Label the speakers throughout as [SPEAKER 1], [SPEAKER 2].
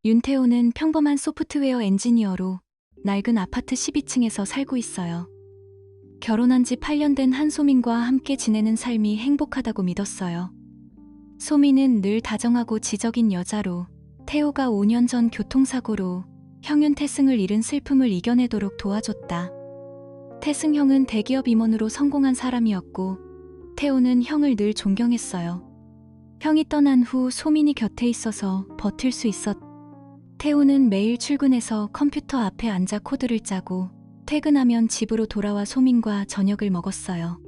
[SPEAKER 1] 윤태호는 평범한 소프트웨어 엔지니어로 낡은 아파트 12층에서 살고 있어요. 결혼한 지 8년 된 한소민과 함께 지내는 삶이 행복하다고 믿었어요. 소민은 늘 다정하고 지적인 여자로 태호가 5년 전 교통사고로 형윤 태승을 잃은 슬픔을 이겨내도록 도와줬다. 태승 형은 대기업 임원으로 성공한 사람이었고 태호는 형을 늘 존경했어요. 형이 떠난 후 소민이 곁에 있어서 버틸 수 있었다. 태호는 매일 출근해서 컴퓨터 앞에 앉아 코드를 짜고 퇴근하면 집으로 돌아와 소민과 저녁을 먹었어요.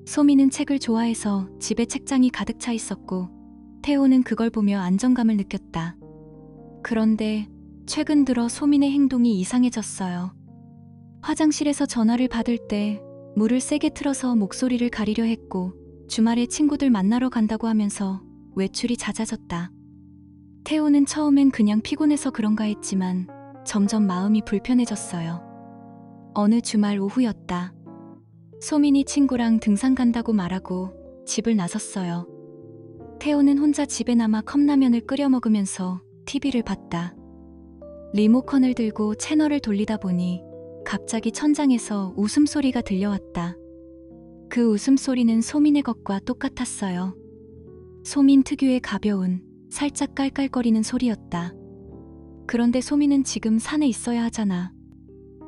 [SPEAKER 1] 소민은 책을 좋아해서 집에 책장이 가득 차 있었고 태호는 그걸 보며 안정감을 느꼈다. 그런데 최근 들어 소민의 행동이 이상해졌어요. 화장실에서 전화를 받을 때 물을 세게 틀어서 목소리를 가리려 했고 주말에 친구들 만나러 간다고 하면서 외출이 잦아졌다. 태호는 처음엔 그냥 피곤해서 그런가 했지만 점점 마음이 불편해졌어요. 어느 주말 오후였다. 소민이 친구랑 등산 간다고 말하고 집을 나섰어요. 태호는 혼자 집에 남아 컵라면을 끓여 먹으면서 TV를 봤다. 리모컨을 들고 채널을 돌리다 보니 갑자기 천장에서 웃음소리가 들려왔다. 그 웃음소리는 소민의 것과 똑같았어요. 소민 특유의 가벼운, 살짝 깔깔거리는 소리였다. 그런데 소민은 지금 산에 있어야 하잖아.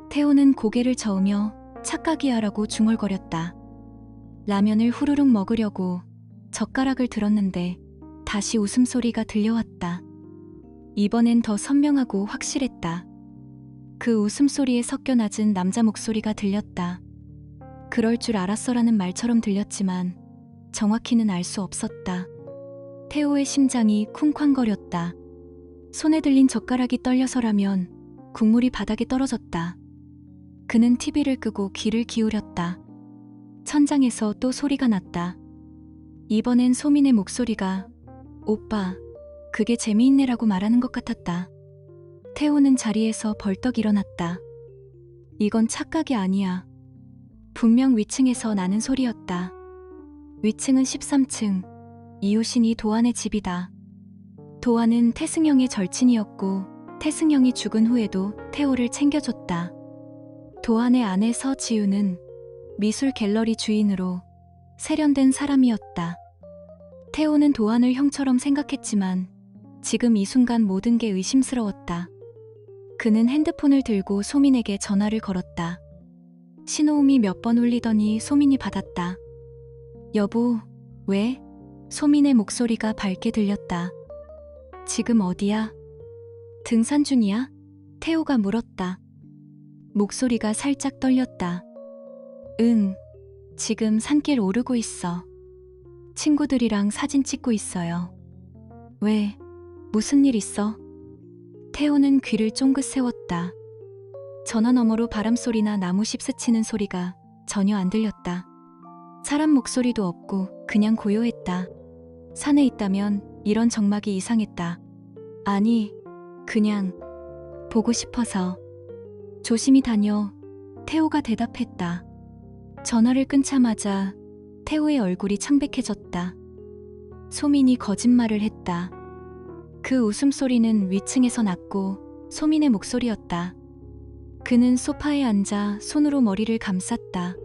[SPEAKER 1] 태호는 고개를 저으며 착각이야 라고 중얼거렸다. 라면을 후루룩 먹으려고 젓가락을 들었는데 다시 웃음소리가 들려왔다. 이번엔 더 선명하고 확실했다. 그 웃음소리에 섞여 낮은 남자 목소리가 들렸다. 그럴 줄 알았어라는 말처럼 들렸지만 정확히는 알 수 없었다. 태호의 심장이 쿵쾅거렸다. 손에 들린 젓가락이 떨려서라면 국물이 바닥에 떨어졌다. 그는 TV를 끄고 귀를 기울였다. 천장에서 또 소리가 났다. 이번엔 소민의 목소리가 오빠, 그게 재미있네라고 말하는 것 같았다. 태호는 자리에서 벌떡 일어났다. 이건 착각이 아니야. 분명 위층에서 나는 소리였다. 위층은 13층. 이웃인 도안의 집이다. 도안은 태승형의 절친이었고 태승형이 죽은 후에도 태호를 챙겨줬다. 도안의 아내 서지우는 미술 갤러리 주인으로 세련된 사람이었다. 태호는 도안을 형처럼 생각했지만 지금 이 순간 모든 게 의심스러웠다. 그는 핸드폰을 들고 소민에게 전화를 걸었다. 신호음이 몇 번 울리더니 소민이 받았다. 여보, 왜? 소민의 목소리가 밝게 들렸다. 지금 어디야? 등산 중이야? 태호가 물었다. 목소리가 살짝 떨렸다. 응, 지금 산길 오르고 있어. 친구들이랑 사진 찍고 있어요. 왜? 무슨 일 있어? 태호는 귀를 쫑긋 세웠다. 전화 너머로 바람소리나 나무잎 스치는 소리가 전혀 안 들렸다. 사람 목소리도 없고 그냥 고요했다. 산에 있다면 이런 정막이 이상했다. 아니, 그냥 보고 싶어서. 조심히 다녀. 태호가 대답했다. 전화를 끊자마자 태호의 얼굴이 창백해졌다. 소민이 거짓말을 했다. 그 웃음소리는 위층에서 났고 소민의 목소리였다. 그는 소파에 앉아 손으로 머리를 감쌌다.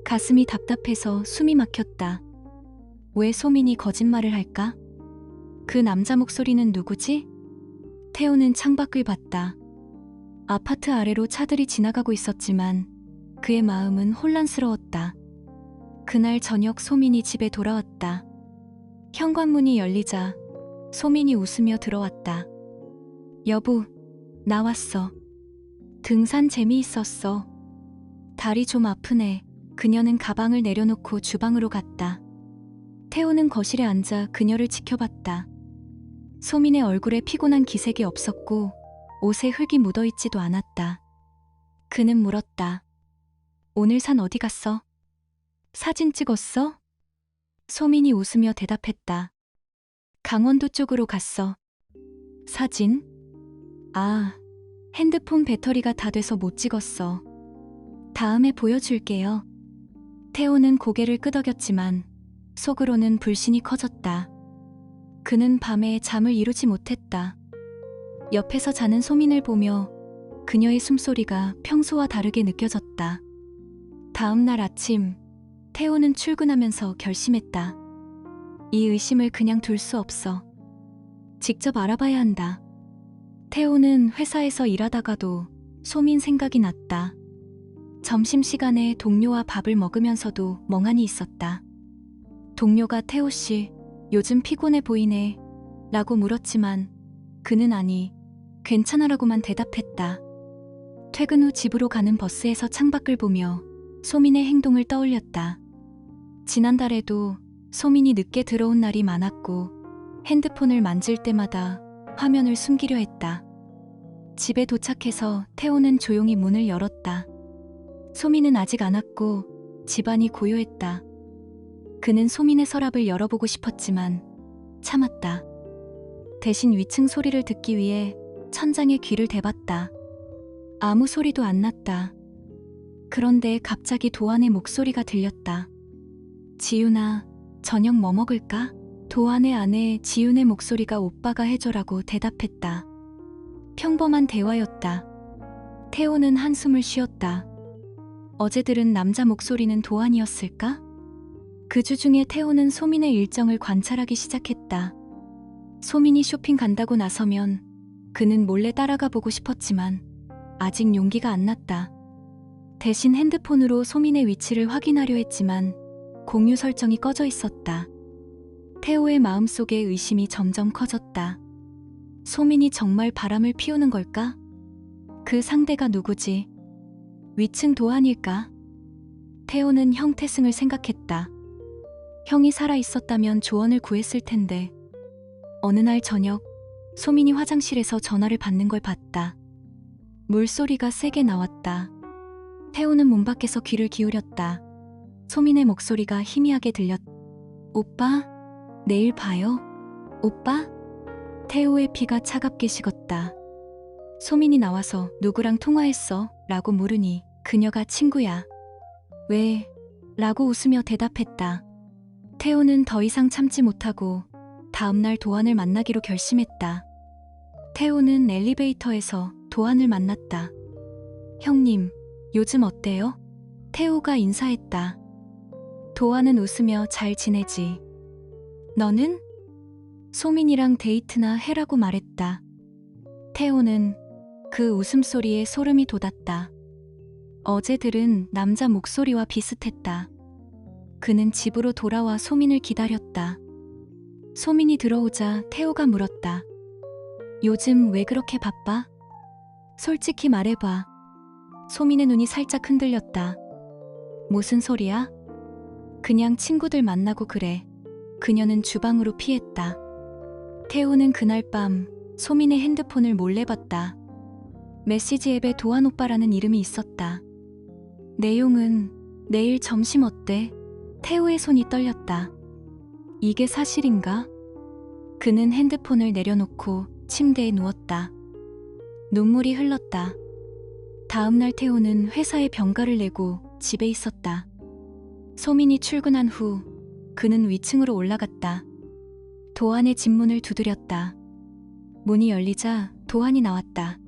[SPEAKER 1] 가슴이 답답해서 숨이 막혔다. 왜 소민이 거짓말을 할까? 그 남자 목소리는 누구지? 태호는 창밖을 봤다. 아파트 아래로 차들이 지나가고 있었지만 그의 마음은 혼란스러웠다. 그날 저녁 소민이 집에 돌아왔다. 현관문이 열리자 소민이 웃으며 들어왔다. 여보, 나왔어. 등산 재미있었어. 다리 좀 아프네. 그녀는 가방을 내려놓고 주방으로 갔다. 태호는 거실에 앉아 그녀를 지켜봤다. 소민의 얼굴에 피곤한 기색이 없었고 옷에 흙이 묻어있지도 않았다. 그는 물었다. 오늘 산 어디 갔어? 사진 찍었어? 소민이 웃으며 대답했다. 강원도 쪽으로 갔어. 사진? 아, 핸드폰 배터리가 다 돼서 못 찍었어. 다음에 보여줄게요. 태호는 고개를 끄덕였지만 속으로는 불신이 커졌다. 그는 밤에 잠을 이루지 못했다. 옆에서 자는 소민을 보며 그녀의 숨소리가 평소와 다르게 느껴졌다. 다음 날 아침, 태호는 출근하면서 결심했다. 이 의심을 그냥 둘 수 없어. 직접 알아봐야 한다. 태호는 회사에서 일하다가도 소민 생각이 났다. 점심시간에 동료와 밥을 먹으면서도 멍하니 있었다. 동료가 태호 씨, 요즘 피곤해 보이네 라고 물었지만 그는 아니, 괜찮아라고만 대답했다. 퇴근 후 집으로 가는 버스에서 창밖을 보며 소민의 행동을 떠올렸다. 지난달에도 소민이 늦게 들어온 날이 많았고 핸드폰을 만질 때마다 화면을 숨기려 했다. 집에 도착해서 태호는 조용히 문을 열었다. 소민은 아직 안 왔고 집안이 고요했다. 그는 소민의 서랍을 열어보고 싶었지만 참았다. 대신 위층 소리를 듣기 위해 천장에 귀를 대봤다. 아무 소리도 안 났다. 그런데 갑자기 도안의 목소리가 들렸다. 지윤아, 저녁 뭐 먹을까? 도안의 아내 지윤의 목소리가 오빠가 해줘라고 대답했다. 평범한 대화였다. 태호는 한숨을 쉬었다. 어제 들은 남자 목소리는 도안이었을까? 그 주 중에 태호는 소민의 일정을 관찰하기 시작했다. 소민이 쇼핑 간다고 나서면 그는 몰래 따라가 보고 싶었지만 아직 용기가 안 났다. 대신 핸드폰으로 소민의 위치를 확인하려 했지만 공유 설정이 꺼져 있었다. 태호의 마음속에 의심이 점점 커졌다. 소민이 정말 바람을 피우는 걸까? 그 상대가 누구지? 위층 도안일까? 태호는 형 태승을 생각했다. 형이 살아있었다면 조언을 구했을 텐데. 어느 날 저녁, 소민이 화장실에서 전화를 받는 걸 봤다. 물소리가 세게 나왔다. 태호는 문 밖에서 귀를 기울였다. 소민의 목소리가 희미하게 들렸다. 오빠, 내일 봐요. 오빠? 태호의 피가 차갑게 식었다. 소민이 나와서 누구랑 통화했어? 라고 물으니 그녀가 친구야. 왜? 라고 웃으며 대답했다. 태호는 더 이상 참지 못하고 다음날 도안을 만나기로 결심했다. 태호는 엘리베이터에서 도안을 만났다. 형님, 요즘 어때요? 태호가 인사했다. 도안은 웃으며 잘 지내지. 너는? 소민이랑 데이트나 해라고 말했다. 태호는 그 웃음소리에 소름이 돋았다. 어제 들은 남자 목소리와 비슷했다. 그는 집으로 돌아와 소민을 기다렸다. 소민이 들어오자 태호가 물었다. 요즘 왜 그렇게 바빠? 솔직히 말해봐. 소민의 눈이 살짝 흔들렸다. 무슨 소리야? 그냥 친구들 만나고 그래. 그녀는 주방으로 피했다. 태호는 그날 밤 소민의 핸드폰을 몰래 봤다. 메시지 앱에 도안 오빠라는 이름이 있었다. 내용은 내일 점심 어때? 태호의 손이 떨렸다. 이게 사실인가? 그는 핸드폰을 내려놓고 침대에 누웠다. 눈물이 흘렀다. 다음날 태호는 회사에 병가를 내고 집에 있었다. 소민이 출근한 후 그는 위층으로 올라갔다. 도안의 집 문을 두드렸다. 문이 열리자 도안이 나왔다.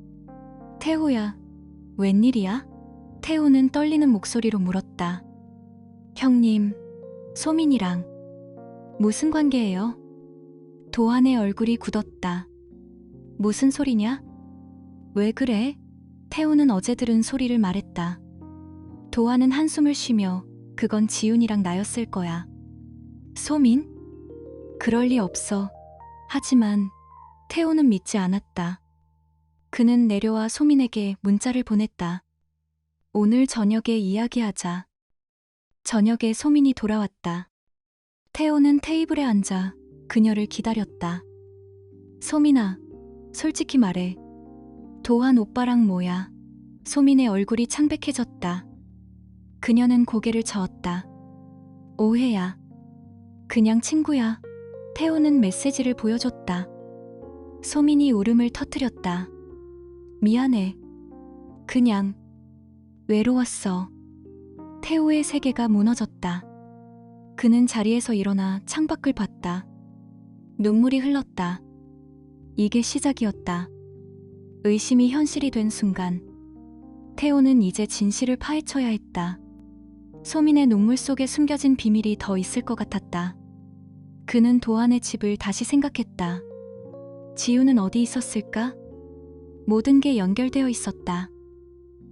[SPEAKER 1] 태호야, 웬일이야? 태호는 떨리는 목소리로 물었다. 형님, 소민이랑 무슨 관계예요? 도안의 얼굴이 굳었다. 무슨 소리냐? 왜 그래? 태호는 어제 들은 소리를 말했다. 도안은 한숨을 쉬며 그건 지윤이랑 나였을 거야. 소민? 그럴 리 없어. 하지만 태호는 믿지 않았다. 그는 내려와 소민에게 문자를 보냈다. 오늘 저녁에 이야기하자. 저녁에 소민이 돌아왔다. 태호는 테이블에 앉아 그녀를 기다렸다. 소민아, 솔직히 말해. 도안 오빠랑 뭐야? 소민의 얼굴이 창백해졌다. 그녀는 고개를 저었다. 오해야. 그냥 친구야. 태호는 메시지를 보여줬다. 소민이 울음을 터뜨렸다. 미안해. 그냥 외로웠어. 태호의 세계가 무너졌다. 그는 자리에서 일어나 창밖을 봤다. 눈물이 흘렀다. 이게 시작이었다. 의심이 현실이 된 순간 태호는 이제 진실을 파헤쳐야 했다. 소민의 눈물 속에 숨겨진 비밀이 더 있을 것 같았다. 그는 도안의 집을 다시 생각했다. 지우는 어디 있었을까? 모든 게 연결되어 있었다.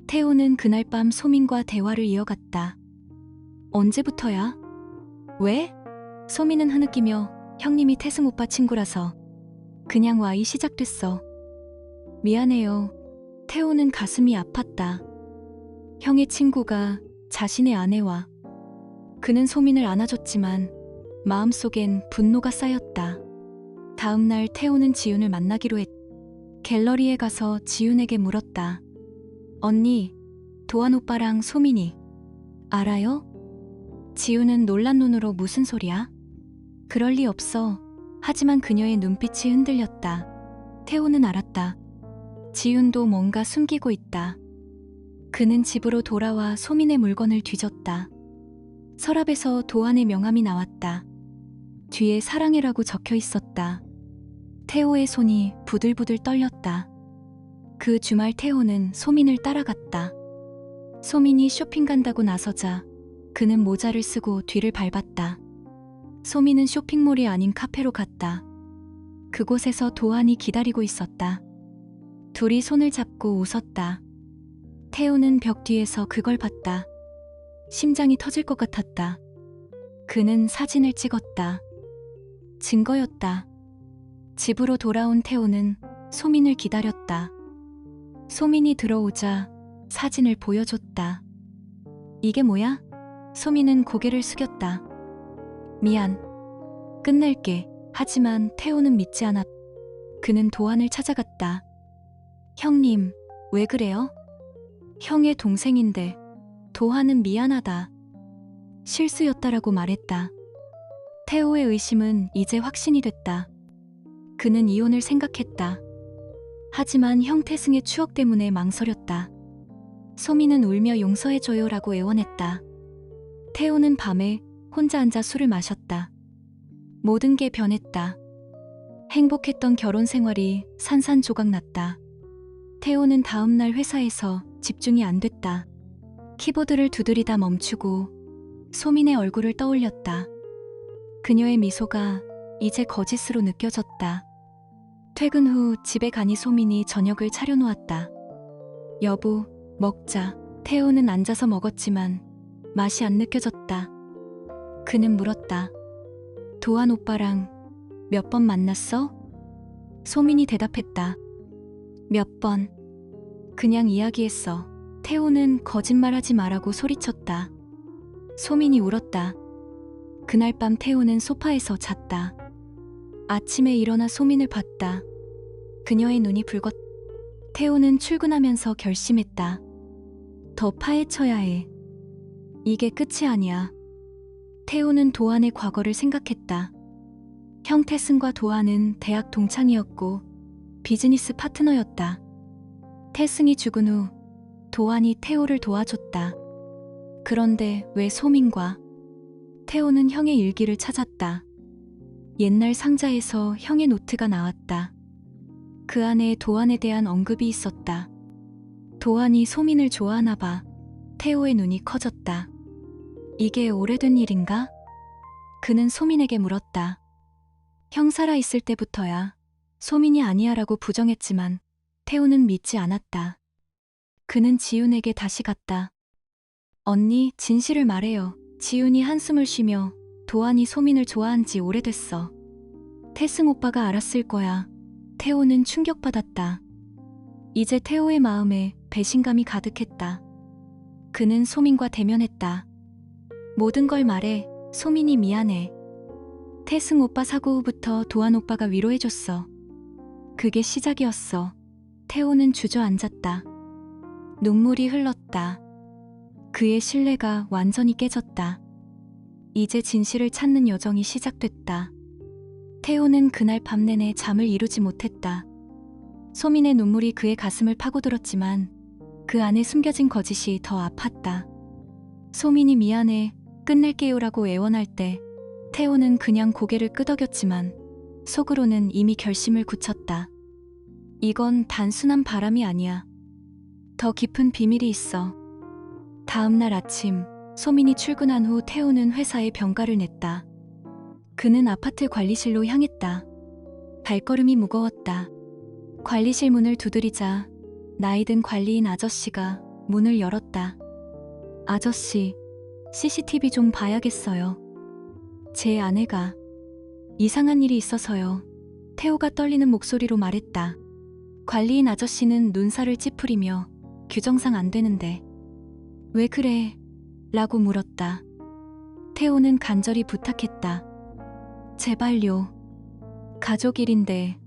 [SPEAKER 1] 태호는 그날 밤 소민과 대화를 이어갔다. 언제부터야? 왜? 소민은 흐느끼며 형님이 태승 오빠 친구라서 그냥 와이 시작됐어. 미안해요. 태호는 가슴이 아팠다. 형의 친구가 자신의 아내와 그는 소민을 안아줬지만 마음속엔 분노가 쌓였다. 다음 날 태호는 지윤을 만나기로 했다. 갤러리에 가서 지윤에게 물었다. 언니, 도안 오빠랑 소민이 알아요? 지윤은 놀란 눈으로 무슨 소리야? 그럴 리 없어. 하지만 그녀의 눈빛이 흔들렸다. 태호는 알았다. 지윤도 뭔가 숨기고 있다. 그는 집으로 돌아와 소민의 물건을 뒤졌다. 서랍에서 도안의 명함이 나왔다. 뒤에 사랑해라고 적혀 있었다. 태호의 손이 부들부들 떨렸다. 그 주말 태호는 소민을 따라갔다. 소민이 쇼핑 간다고 나서자 그는 모자를 쓰고 뒤를 밟았다. 소민은 쇼핑몰이 아닌 카페로 갔다. 그곳에서 도안이 기다리고 있었다. 둘이 손을 잡고 웃었다. 태호는 벽 뒤에서 그걸 봤다. 심장이 터질 것 같았다. 그는 사진을 찍었다. 증거였다. 집으로 돌아온 태호는 소민을 기다렸다. 소민이 들어오자 사진을 보여줬다. 이게 뭐야? 소민은 고개를 숙였다. 미안. 끝낼게. 하지만 태호는 믿지 않았다. 그는 도안을 찾아갔다. 형님, 왜 그래요? 형의 동생인데. 도안은 미안하다. 실수였다라고 말했다. 태호의 의심은 이제 확신이 됐다. 그는 이혼을 생각했다. 하지만 형 태승의 추억 때문에 망설였다. 소민은 울며 용서해줘요라고 애원했다. 태호는 밤에 혼자 앉아 술을 마셨다. 모든 게 변했다. 행복했던 결혼 생활이 산산조각났다. 태호는 다음날 회사에서 집중이 안 됐다. 키보드를 두드리다 멈추고 소민의 얼굴을 떠올렸다. 그녀의 미소가 이제 거짓으로 느껴졌다. 퇴근 후 집에 가니 소민이 저녁을 차려놓았다. 여보, 먹자. 태호는 앉아서 먹었지만 맛이 안 느껴졌다. 그는 물었다. 도안 오빠랑 몇 번 만났어? 소민이 대답했다. 몇 번. 그냥 이야기했어. 태호는 거짓말하지 말라고 소리쳤다. 소민이 울었다. 그날 밤 태호는 소파에서 잤다. 아침에 일어나 소민을 봤다. 그녀의 눈이 붉었다. 태호는 출근하면서 결심했다. 더 파헤쳐야 해. 이게 끝이 아니야. 태호는 도안의 과거를 생각했다. 형 태승과 도안은 대학 동창이었고 비즈니스 파트너였다. 태승이 죽은 후 도안이 태호를 도와줬다. 그런데 왜 소민과 태호는 형의 일기를 찾았다. 옛날 상자에서 형의 노트가 나왔다. 그 안에 도안에 대한 언급이 있었다. 도안이 소민을 좋아하나 봐. 태호의 눈이 커졌다. 이게 오래된 일인가? 그는 소민에게 물었다. 형 살아있을 때부터야. 소민이 아니야라고 부정했지만 태호는 믿지 않았다. 그는 지윤에게 다시 갔다. 언니, 진실을 말해요. 지윤이 한숨을 쉬며 도안이 소민을 좋아한 지 오래됐어. 태승 오빠가 알았을 거야. 태호는 충격받았다. 이제 태호의 마음에 배신감이 가득했다. 그는 소민과 대면했다. 모든 걸 말해. 소민이 미안해. 태승 오빠 사고 후부터 도안 오빠가 위로해줬어. 그게 시작이었어. 태호는 주저앉았다. 눈물이 흘렀다. 그의 신뢰가 완전히 깨졌다. 이제 진실을 찾는 여정이 시작됐다. 태호는 그날 밤 내내 잠을 이루지 못했다. 소민의 눈물이 그의 가슴을 파고들었지만 그 안에 숨겨진 거짓이 더 아팠다. 소민이 미안해, 끝낼게요라고 애원할 때 태호는 그냥 고개를 끄덕였지만 속으로는 이미 결심을 굳혔다. 이건 단순한 바람이 아니야. 더 깊은 비밀이 있어. 다음 날 아침, 소민이 출근한 후 태호는 회사에 병가를 냈다. 그는 아파트 관리실로 향했다. 발걸음이 무거웠다. 관리실 문을 두드리자 나이든 관리인 아저씨가 문을 열었다. 아저씨, CCTV 좀 봐야겠어요. 제 아내가 이상한 일이 있어서요. 태호가 떨리는 목소리로 말했다. 관리인 아저씨는 눈살을 찌푸리며 규정상 안 되는데 왜 그래? 라고 물었다. 태호는 간절히 부탁했다. 제발요. 가족 일인데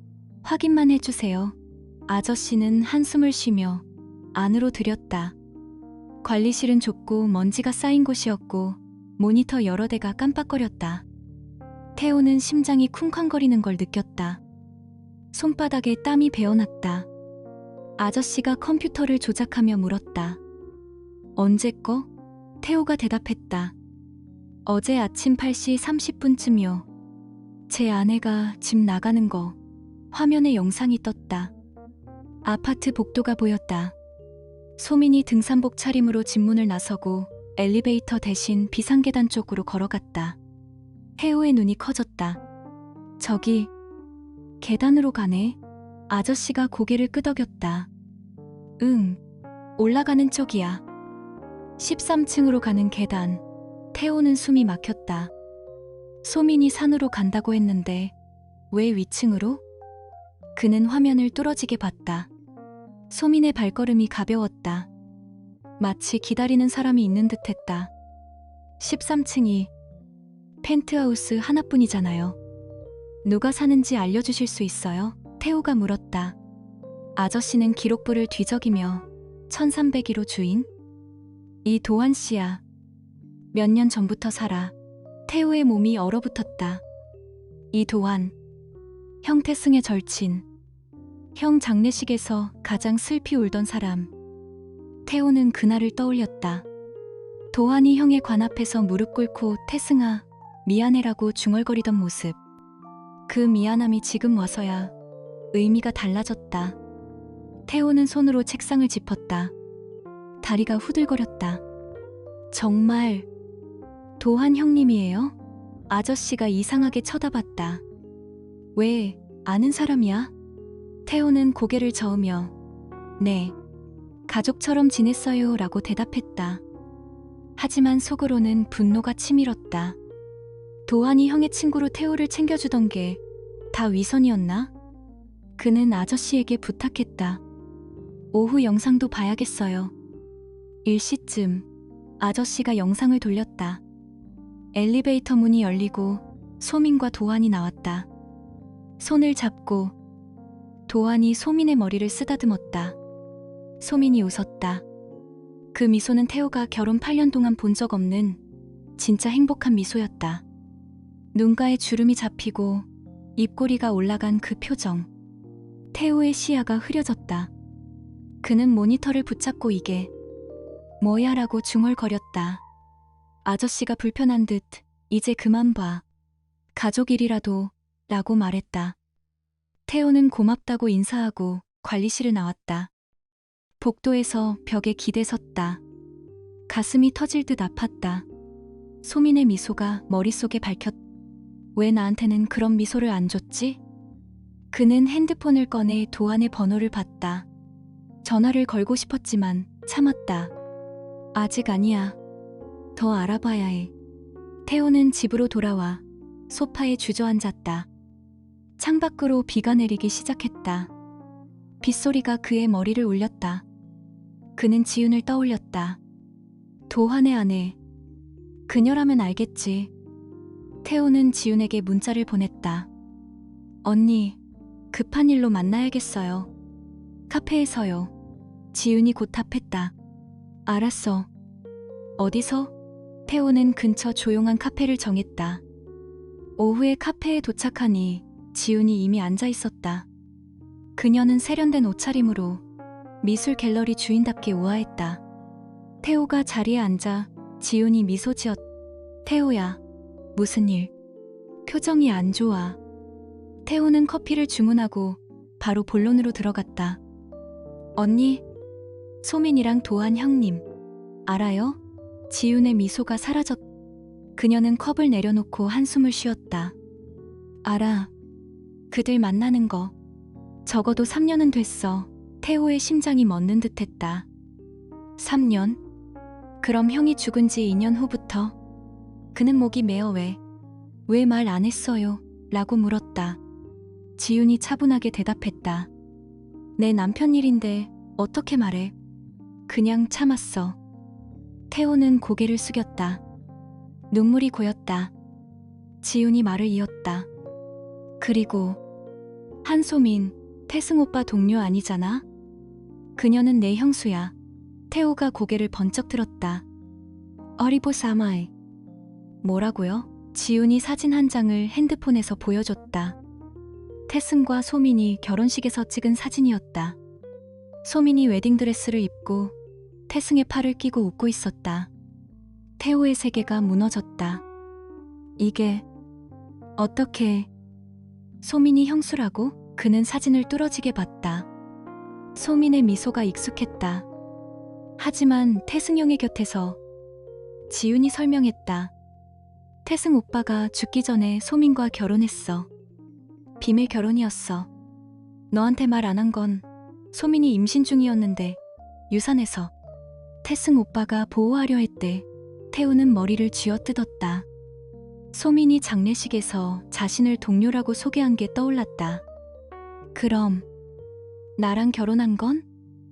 [SPEAKER 1] 확인만 해주세요. 아저씨는 한숨을 쉬며 안으로 들였다. 관리실은 좁고 먼지가 쌓인 곳이었고 모니터 여러 대가 깜빡거렸다. 태호는 심장이 쿵쾅거리는 걸 느꼈다. 손바닥에 땀이 배어났다. 아저씨가 컴퓨터를 조작하며 물었다. 언제 거? 태호가 대답했다. 어제 아침 8시 30분쯤이요. 제 아내가 집 나가는 거. 화면에 영상이 떴다. 아파트 복도가 보였다. 소민이 등산복 차림으로 집 문을 나서고 엘리베이터 대신 비상계단 쪽으로 걸어갔다. 태호의 눈이 커졌다. 저기, 계단으로 가네. 아저씨가 고개를 끄덕였다. 응, 올라가는 쪽이야. 13층으로 가는 계단. 태호는 숨이 막혔다. 소민이 산으로 간다고 했는데 왜 위층으로? 그는 화면을 뚫어지게 봤다. 소민의 발걸음이 가벼웠다. 마치 기다리는 사람이 있는 듯했다. 13층이 펜트하우스 하나뿐이잖아요. 누가 사는지 알려주실 수 있어요? 태호가 물었다. 아저씨는 기록부를 뒤적이며 1301호 주인? 이 도한 씨야. 몇 년 전부터 살아. 태호의 몸이 얼어붙었다. 이 도한, 형 태승의 절친. 형 장례식에서 가장 슬피 울던 사람. 태호는 그날을 떠올렸다. 도한이 형의 관 앞에서 무릎 꿇고 태승아, 미안해라고 중얼거리던 모습. 그 미안함이 지금 와서야 의미가 달라졌다. 태호는 손으로 책상을 짚었다. 다리가 후들거렸다. 정말 도한 형님이에요? 아저씨가 이상하게 쳐다봤다. 왜, 아는 사람이야? 태호는 고개를 저으며 네, 가족처럼 지냈어요 라고 대답했다. 하지만 속으로는 분노가 치밀었다. 도한이 형의 친구로 태호를 챙겨주던 게 다 위선이었나? 그는 아저씨에게 부탁했다. 오후 영상도 봐야겠어요. 1시쯤 아저씨가 영상을 돌렸다. 엘리베이터 문이 열리고 소민과 도한이 나왔다. 손을 잡고 도한이 소민의 머리를 쓰다듬었다. 소민이 웃었다. 그 미소는 태호가 결혼 8년 동안 본 적 없는 진짜 행복한 미소였다. 눈가에 주름이 잡히고 입꼬리가 올라간 그 표정. 태호의 시야가 흐려졌다. 그는 모니터를 붙잡고 이게 뭐야 라고 중얼거렸다. 아저씨가 불편한 듯 이제 그만 봐. 가족 일이라도 라고 말했다. 태호는 고맙다고 인사하고 관리실을 나왔다. 복도에서 벽에 기대 섰다. 가슴이 터질 듯 아팠다. 소민의 미소가 머릿속에 밝혔다. 왜 나한테는 그런 미소를 안 줬지? 그는 핸드폰을 꺼내 도한의 번호를 봤다. 전화를 걸고 싶었지만 참았다. 아직 아니야. 더 알아봐야 해. 태호는 집으로 돌아와 소파에 주저앉았다. 창밖으로 비가 내리기 시작했다. 빗소리가 그의 머리를 울렸다. 그는 지훈을 떠올렸다. 도한의 아내. 그녀라면 알겠지. 태호는 지훈에게 문자를 보냈다. 언니, 급한 일로 만나야겠어요. 카페에서요. 지훈이 곧 답했다. 알았어. 어디서? 태호는 근처 조용한 카페를 정했다. 오후에 카페에 도착하니 지훈이 이미 앉아 있었다. 그녀는 세련된 옷차림으로 미술 갤러리 주인답게 우아했다. 태호가 자리에 앉아 지훈이 미소 지었다. 태호야, 무슨 일? 표정이 안 좋아. 태호는 커피를 주문하고 바로 본론으로 들어갔다. 언니, 소민이랑 도한 형님, 알아요? 지윤의 미소가 사라졌. 그녀는 컵을 내려놓고 한숨을 쉬었다. 알아. 그들 만나는 거. 적어도 3년은 됐어. 태호의 심장이 멎는 듯했다. 3년? 그럼 형이 죽은 지 2년 후부터? 그는 목이 메어 왜 말 안 했어요? 라고 물었다. 지윤이 차분하게 대답했다. 내 남편 일인데 어떻게 말해? 그냥 참았어. 태호는 고개를 숙였다. 눈물이 고였다. 지윤이 말을 이었다. 그리고 한소민, 태승 오빠 동료 아니잖아? 그녀는 내 형수야. 태호가 고개를 번쩍 들었다. 어리보사마이. 뭐라고요? 지윤이 사진 한 장을 핸드폰에서 보여줬다. 태승과 소민이 결혼식에서 찍은 사진이었다. 소민이 웨딩드레스를 입고 태승의 팔을 끼고 웃고 있었다. 태호의 세계가 무너졌다. 이게 어떻게... 소민이 형수라고? 그는 사진을 뚫어지게 봤다. 소민의 미소가 익숙했다. 하지만 태승 형의 곁에서 지윤이 설명했다. 태승 오빠가 죽기 전에 소민과 결혼했어. 비밀 결혼이었어. 너한테 말 안 한 건 소민이 임신 중이었는데 유산해서 태승 오빠가 보호하려 했대. 태우는 머리를 쥐어뜯었다. 소민이 장례식에서 자신을 동료라고 소개한 게 떠올랐다. 그럼 나랑 결혼한 건?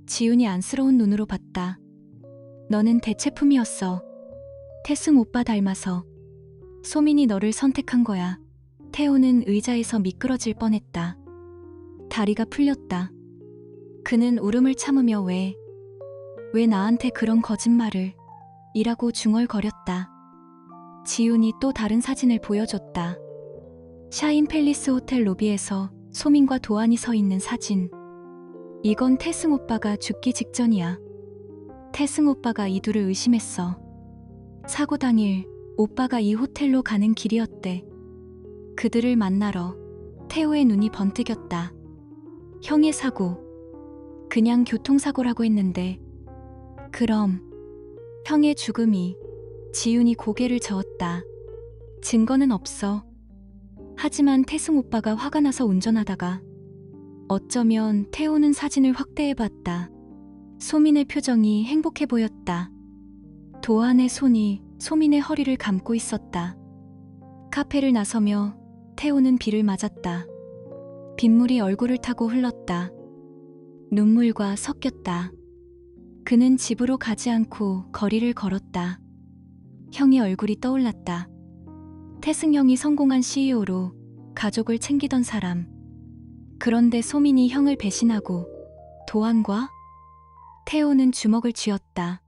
[SPEAKER 1] 지윤이 안쓰러운 눈으로 봤다. 너는 대체품이었어. 태승 오빠 닮아서. 소민이 너를 선택한 거야. 태호는 의자에서 미끄러질 뻔했다. 다리가 풀렸다. 그는 울음을 참으며 왜 나한테 그런 거짓말을 이라고 중얼거렸다. 지윤이 또 다른 사진을 보여줬다. 샤인 팰리스 호텔 로비에서 소민과 도안이 서 있는 사진. 이건 태승 오빠가 죽기 직전이야. 태승 오빠가 이 둘을 의심했어. 사고 당일 오빠가 이 호텔로 가는 길이었대. 그들을 만나러. 태호의 눈이 번뜩였다. 형의 사고. 그냥 교통사고라고 했는데. 그럼 형의 죽음이. 지윤이 고개를 저었다. 증거는 없어. 하지만 태승 오빠가 화가 나서 운전하다가 어쩌면 태호는 사진을 확대해봤다. 소민의 표정이 행복해 보였다. 도안의 손이 소민의 허리를 감고 있었다. 카페를 나서며 태호는 비를 맞았다. 빗물이 얼굴을 타고 흘렀다. 눈물과 섞였다. 그는 집으로 가지 않고 거리를 걸었다. 형의 얼굴이 떠올랐다. 태승 형이 성공한 CEO로 가족을 챙기던 사람. 그런데 소민이 형을 배신하고 도안과 태호는 주먹을 쥐었다.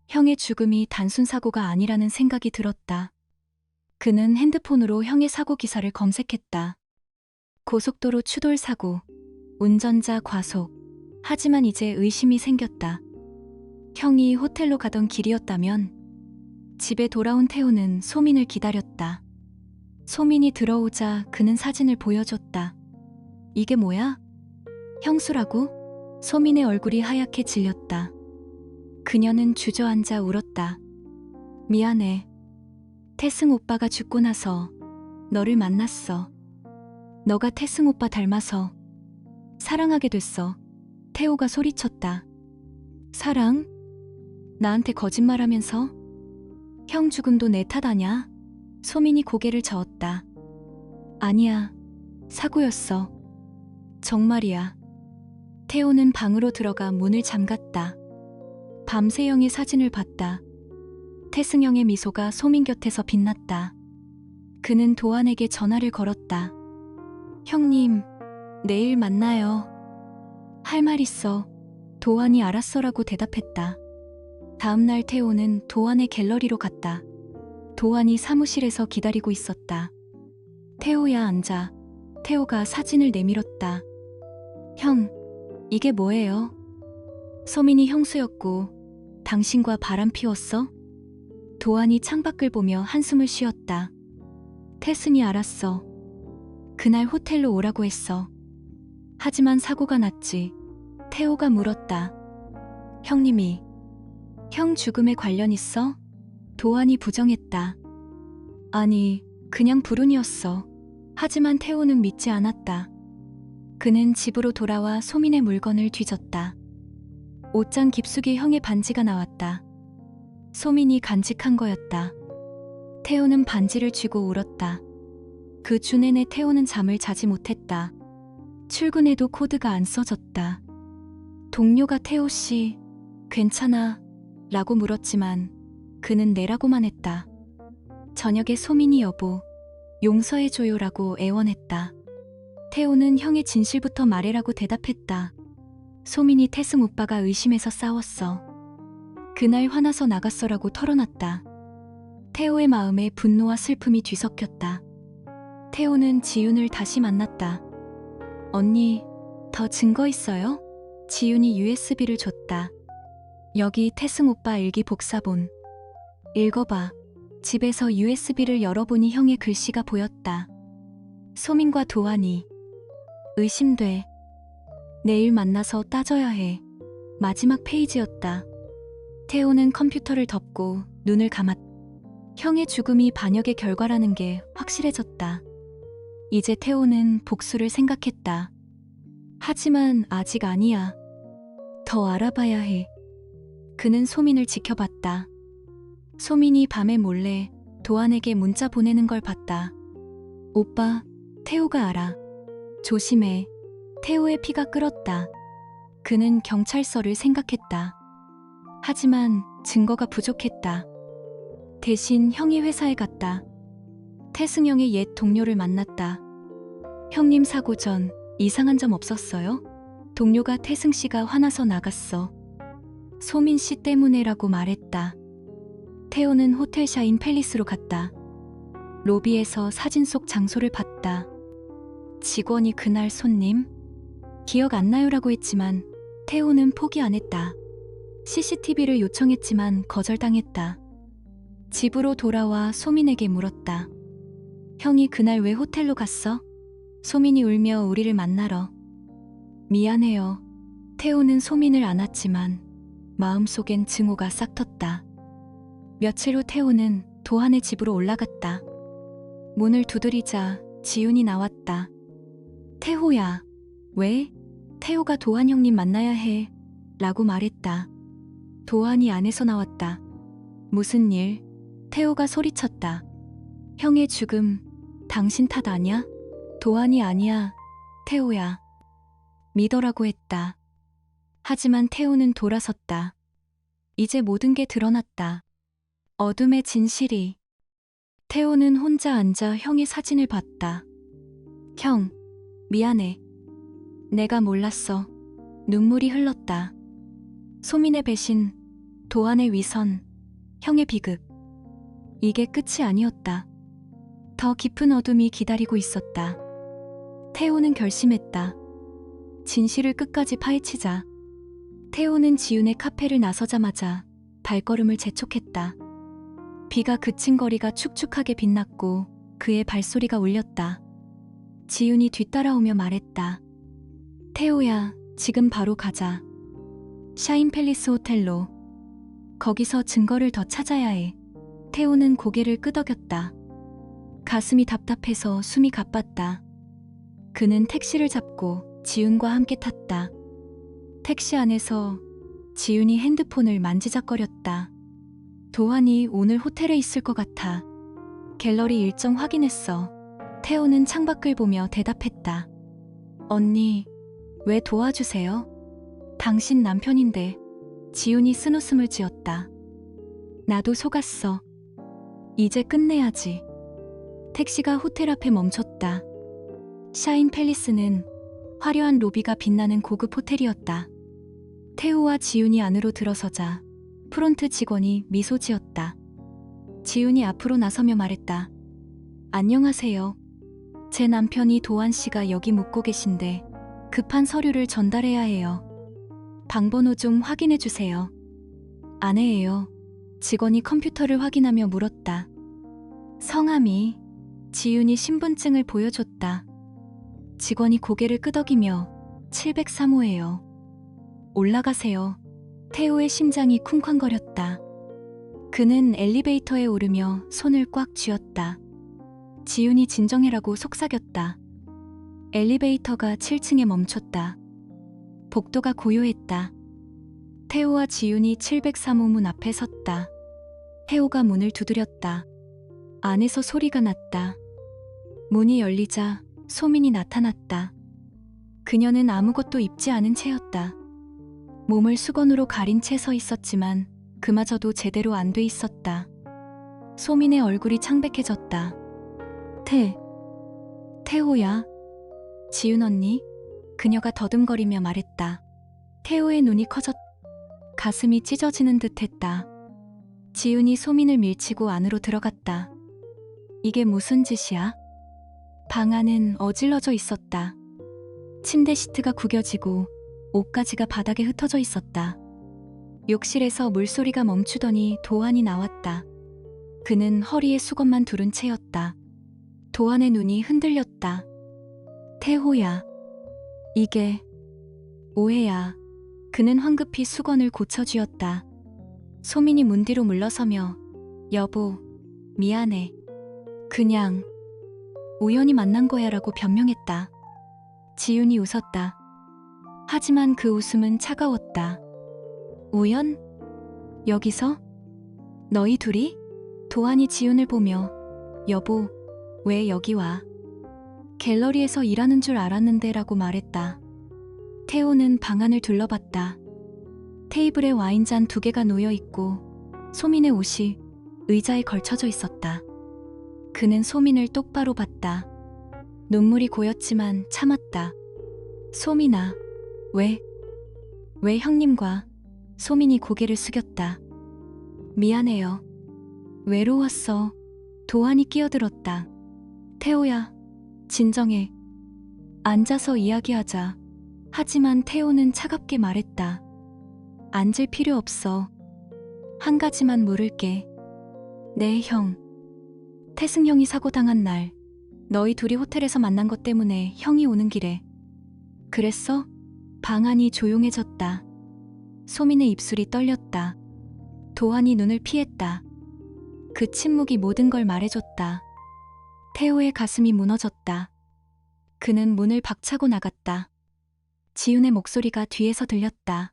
[SPEAKER 1] 형의 죽음이 단순 사고가 아니라는 생각이 들었다. 그는 핸드폰으로 형의 사고 기사를 검색했다. 고속도로 추돌 사고, 운전자 과속. 하지만 이제 의심이 생겼다. 형이 호텔로 가던 길이었다면 집에 돌아온 태호는 소민을 기다렸다. 소민이 들어오자 그는 사진을 보여줬다. 이게 뭐야? 형수라고? 소민의 얼굴이 하얗게 질렸다. 그녀는 주저앉아 울었다. 미안해. 태승 오빠가 죽고 나서 너를 만났어. 너가 태승 오빠 닮아서 사랑하게 됐어. 태호가 소리쳤다. 사랑? 나한테 거짓말하면서? 형 죽음도 내 탓 아냐? 소민이 고개를 저었다. 아니야. 사고였어. 정말이야. 태호는 방으로 들어가 문을 잠갔다. 밤새 형의 사진을 봤다. 태승 형의 미소가 소민 곁에서 빛났다. 그는 도안에게 전화를 걸었다. 형님, 내일 만나요. 할 말 있어. 도안이 알았어라고 대답했다. 다음날 태호는 도안의 갤러리로 갔다. 도안이 사무실에서 기다리고 있었다. 태호야 앉아. 태호가 사진을 내밀었다. 형, 이게 뭐예요? 소민이 형수였고 당신과 바람 피웠어? 도안이 창밖을 보며 한숨을 쉬었다. 태승이 알았어. 그날 호텔로 오라고 했어. 하지만 사고가 났지. 태호가 물었다. 형님이 형 죽음에 관련 있어? 도안이 부정했다. 아니, 그냥 불운이었어. 하지만 태호는 믿지 않았다. 그는 집으로 돌아와 소민의 물건을 뒤졌다. 옷장 깊숙이 형의 반지가 나왔다. 소민이 간직한 거였다. 태호는 반지를 쥐고 울었다. 그 주 내내 태호는 잠을 자지 못했다. 출근해도 코드가 안 써졌다. 동료가 태호 씨, 괜찮아? 라고 물었지만 그는 내라고만 했다. 저녁에 소민이 여보, 용서해줘요라고 애원했다. 태호는 형의 진실부터 말해라고 대답했다. 소민이 태승 오빠가 의심해서 싸웠어. 그날 화나서 나갔어라고 털어놨다. 태호의 마음에 분노와 슬픔이 뒤섞였다. 태호는 지윤을 다시 만났다. 언니, 더 증거 있어요? 지윤이 USB를 줬다. 여기 태승 오빠 일기 복사본. 읽어봐. 집에서 USB를 열어보니 형의 글씨가 보였다. 소민과 도안이. 의심돼. 내일 만나서 따져야 해. 마지막 페이지였다. 태호는 컴퓨터를 덮고 눈을 감았다. 형의 죽음이 반역의 결과라는 게 확실해졌다. 이제 태호는 복수를 생각했다. 하지만 아직 아니야. 더 알아봐야 해. 그는 소민을 지켜봤다. 소민이 밤에 몰래 도안에게 문자 보내는 걸 봤다. 오빠, 태호가 알아. 조심해. 태호의 피가 끓었다. 그는 경찰서를 생각했다. 하지만 증거가 부족했다. 대신 형이 회사에 갔다. 태승형의 옛 동료를 만났다. 형님 사고 전 이상한 점 없었어요? 동료가 태승 씨가 화나서 나갔어. 소민 씨 때문에라고 말했다. 태호는 호텔 샤인 팰리스로 갔다. 로비에서 사진 속 장소를 봤다. 직원이 그날 손님? 기억 안 나요라고 했지만 태호는 포기 안 했다. CCTV를 요청했지만 거절당했다. 집으로 돌아와 소민에게 물었다. 형이 그날 왜 호텔로 갔어? 소민이 울며 우리를 만나러. 미안해요. 태호는 소민을 안았지만 마음속엔 증오가 싹 텄다. 며칠 후 태호는 도한의 집으로 올라갔다. 문을 두드리자 지윤이 나왔다. 태호야. 왜? 태호가 도한 형님 만나야 해. 라고 말했다. 도한이 안에서 나왔다. 무슨 일? 태호가 소리쳤다. 형의 죽음, 당신 탓 아냐? 도한이 아니야. 태호야. 믿어라고 했다. 하지만 태호는 돌아섰다. 이제 모든 게 드러났다. 어둠의 진실이. 태호는 혼자 앉아 형의 사진을 봤다. 형, 미안해. 내가 몰랐어. 눈물이 흘렀다. 소민의 배신, 도안의 위선, 형의 비극. 이게 끝이 아니었다. 더 깊은 어둠이 기다리고 있었다. 태호는 결심했다. 진실을 끝까지 파헤치자. 태호는 지윤의 카페를 나서자마자 발걸음을 재촉했다. 비가 그친 거리가 축축하게 빛났고 그의 발소리가 울렸다. 지윤이 뒤따라오며 말했다. 태호야, 지금 바로 가자. 샤인 팰리스 호텔로. 거기서 증거를 더 찾아야 해. 태호는 고개를 끄덕였다. 가슴이 답답해서 숨이 가빴다. 그는 택시를 잡고 지윤과 함께 탔다. 택시 안에서 지윤이 핸드폰을 만지작거렸다. 도한이 오늘 호텔에 있을 것 같아. 갤러리 일정 확인했어. 태호는 창밖을 보며 대답했다. 언니, 왜 도와주세요? 당신 남편인데. 지윤이 쓴웃음을 지었다. 나도 속았어. 이제 끝내야지. 택시가 호텔 앞에 멈췄다. 샤인 팰리스는 화려한 로비가 빛나는 고급 호텔이었다. 태호와 지윤이 안으로 들어서자 프론트 직원이 미소 지었다. 지윤이 앞으로 나서며 말했다. 안녕하세요. 제 남편이 도한 씨가 여기 묵고 계신데 급한 서류를 전달해야 해요. 방번호 좀 확인해 주세요. 아내예요. 직원이 컴퓨터를 확인하며 물었다. 성함이? 지윤이 신분증을 보여줬다. 직원이 고개를 끄덕이며 703호예요. 올라가세요. 태호의 심장이 쿵쾅거렸다. 그는 엘리베이터에 오르며 손을 꽉 쥐었다. 지훈이 진정해라고 속삭였다. 엘리베이터가 7층에 멈췄다. 복도가 고요했다. 태호와 지훈이 703호 문 앞에 섰다. 태호가 문을 두드렸다. 안에서 소리가 났다. 문이 열리자 소민이 나타났다. 그녀는 아무것도 입지 않은 채였다. 몸을 수건으로 가린 채 서 있었지만 그마저도 제대로 안 돼 있었다. 소민의 얼굴이 창백해졌다. 태호야. 지훈 언니? 그녀가 더듬거리며 말했다. 태호의 눈이 커졌다. 가슴이 찢어지는 듯 했다. 지훈이 소민을 밀치고 안으로 들어갔다. 이게 무슨 짓이야? 방 안은 어질러져 있었다. 침대 시트가 구겨지고 옷가지가 바닥에 흩어져 있었다. 욕실에서 물소리가 멈추더니 도안이 나왔다. 그는 허리에 수건만 두른 채였다. 도안의 눈이 흔들렸다. 태호야. 이게 오해야. 그는 황급히 수건을 고쳐쥐었다. 소민이 문 뒤로 물러서며 여보, 미안해. 그냥 우연히 만난 거야 라고 변명했다. 지훈이 웃었다. 하지만 그 웃음은 차가웠다. 우연? 여기서? 너희 둘이? 도안이 지훈을 보며 여보, 왜 여기 와? 갤러리에서 일하는 줄 알았는데 라고 말했다. 태호는 방 안을 둘러봤다. 테이블에 와인잔 2개가 놓여 있고 소민의 옷이 의자에 걸쳐져 있었다. 그는 소민을 똑바로 봤다. 눈물이 고였지만 참았다. 소민아, 왜 형님과? 소민이 고개를 숙였다. 미안해요. 외로웠어. 도안이 끼어들었다. 태호야, 진정해. 앉아서 이야기하자. 하지만 태호는 차갑게 말했다. 앉을 필요 없어. 한 가지만 물을게. 네, 형. 태승 형이 사고당한 날, 너희 둘이 호텔에서 만난 것 때문에 형이 오는 길에. 그랬어? 방 안이 조용해졌다. 소민의 입술이 떨렸다. 도안이 눈을 피했다. 그 침묵이 모든 걸 말해줬다. 태호의 가슴이 무너졌다. 그는 문을 박차고 나갔다. 지훈의 목소리가 뒤에서 들렸다.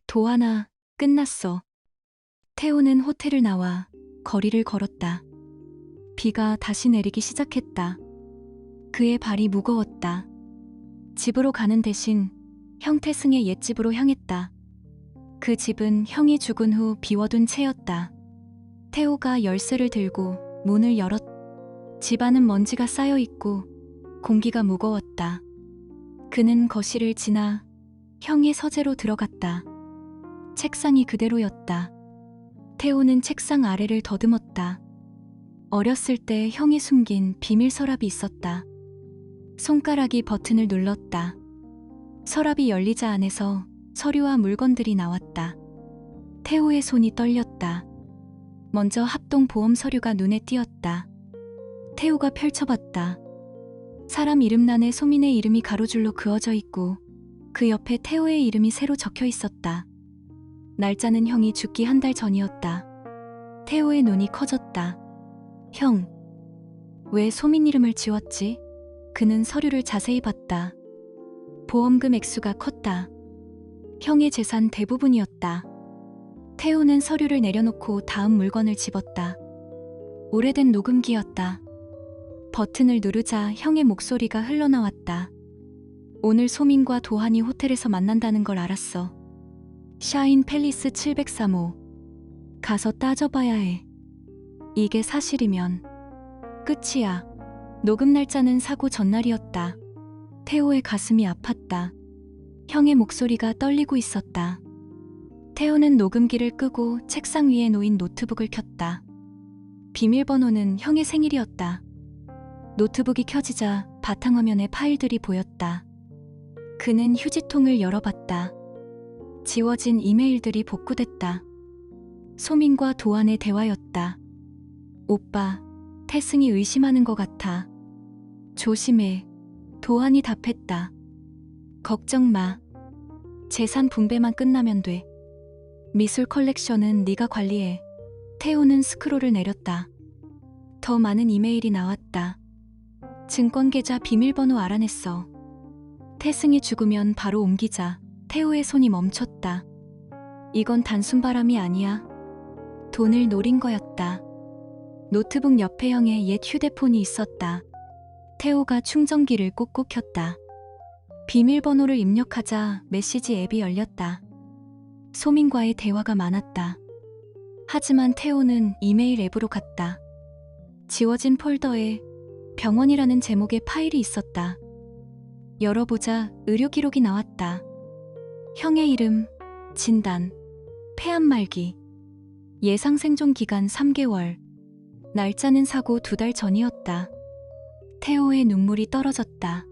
[SPEAKER 1] 도안아, 끝났어. 태호는 호텔을 나와 거리를 걸었다. 비가 다시 내리기 시작했다. 그의 발이 무거웠다. 집으로 가는 대신 형태승의 옛집으로 향했다. 그 집은 형이 죽은 후 비워둔 채였다. 태호가 열쇠를 들고 문을 열었다. 집안은 먼지가 쌓여있고 공기가 무거웠다. 그는 거실을 지나 형의 서재로 들어갔다. 책상이 그대로였다. 태호는 책상 아래를 더듬었다. 어렸을 때 형이 숨긴 비밀 서랍이 있었다. 손가락이 버튼을 눌렀다. 서랍이 열리자 안에서 서류와 물건들이 나왔다. 태호의 손이 떨렸다. 먼저 합동 보험 서류가 눈에 띄었다. 태호가 펼쳐봤다. 사람 이름란에 소민의 이름이 가로줄로 그어져 있고 그 옆에 태호의 이름이 새로 적혀 있었다. 날짜는 형이 죽기 1달 전이었다. 태호의 눈이 커졌다. 형, 왜 소민 이름을 지웠지? 그는 서류를 자세히 봤다. 보험금 액수가 컸다. 형의 재산 대부분이었다. 태호는 서류를 내려놓고 다음 물건을 집었다. 오래된 녹음기였다. 버튼을 누르자 형의 목소리가 흘러나왔다. 오늘 소민과 도한이 호텔에서 만난다는 걸 알았어. 샤인 팰리스 703호. 가서 따져봐야 해. 이게 사실이면 끝이야. 녹음 날짜는 사고 전날이었다. 태호의 가슴이 아팠다. 형의 목소리가 떨리고 있었다. 태호는 녹음기를 끄고 책상 위에 놓인 노트북을 켰다. 비밀번호는 형의 생일이었다. 노트북이 켜지자 바탕화면에 파일들이 보였다. 그는 휴지통을 열어봤다. 지워진 이메일들이 복구됐다. 소민과 도안의 대화였다. 오빠, 태승이 의심하는 것 같아. 조심해. 도안이 답했다. 걱정 마. 재산 분배만 끝나면 돼. 미술 컬렉션은 네가 관리해. 태호는 스크롤을 내렸다. 더 많은 이메일이 나왔다. 증권계좌 비밀번호 알아냈어. 태승이 죽으면 바로 옮기자. 태호의 손이 멈췄다. 이건 단순 바람이 아니야. 돈을 노린 거였다. 노트북 옆에 형의 옛 휴대폰이 있었다. 태호가 충전기를 꾹꾹 켰다. 비밀번호를 입력하자 메시지 앱이 열렸다. 소민과의 대화가 많았다. 하지만 태호는 이메일 앱으로 갔다. 지워진 폴더에 병원이라는 제목의 파일이 있었다. 열어보자 의료 기록이 나왔다. 형의 이름, 진단, 폐암 말기, 예상 생존 기간 3개월, 날짜는 사고 2달 전이었다. 태호의 눈물이 떨어졌다.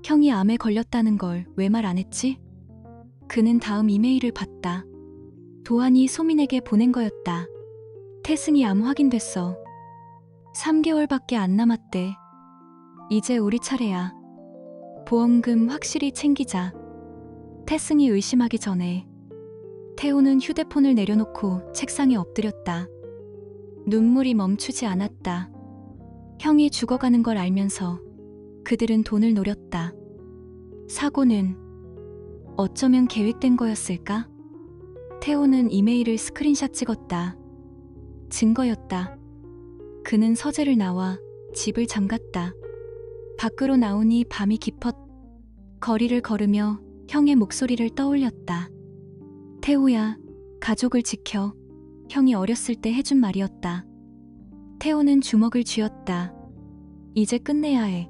[SPEAKER 1] 형이 암에 걸렸다는 걸 왜 말 안 했지? 그는 다음 이메일을 봤다. 도안이 소민에게 보낸 거였다. 태승이 암 확인됐어. 3개월밖에 안 남았대. 이제 우리 차례야. 보험금 확실히 챙기자. 태승이 의심하기 전에. 태호는 휴대폰을 내려놓고 책상에 엎드렸다. 눈물이 멈추지 않았다. 형이 죽어가는 걸 알면서 그들은 돈을 노렸다. 사고는 어쩌면 계획된 거였을까? 태호는 이메일을 스크린샷 찍었다. 증거였다. 그는 서재를 나와 집을 잠갔다. 밖으로 나오니 밤이 깊었. 거리를 걸으며 형의 목소리를 떠올렸다. 태호야, 가족을 지켜. 형이 어렸을 때 해준 말이었다. 태호는 주먹을 쥐었다. 이제 끝내야 해.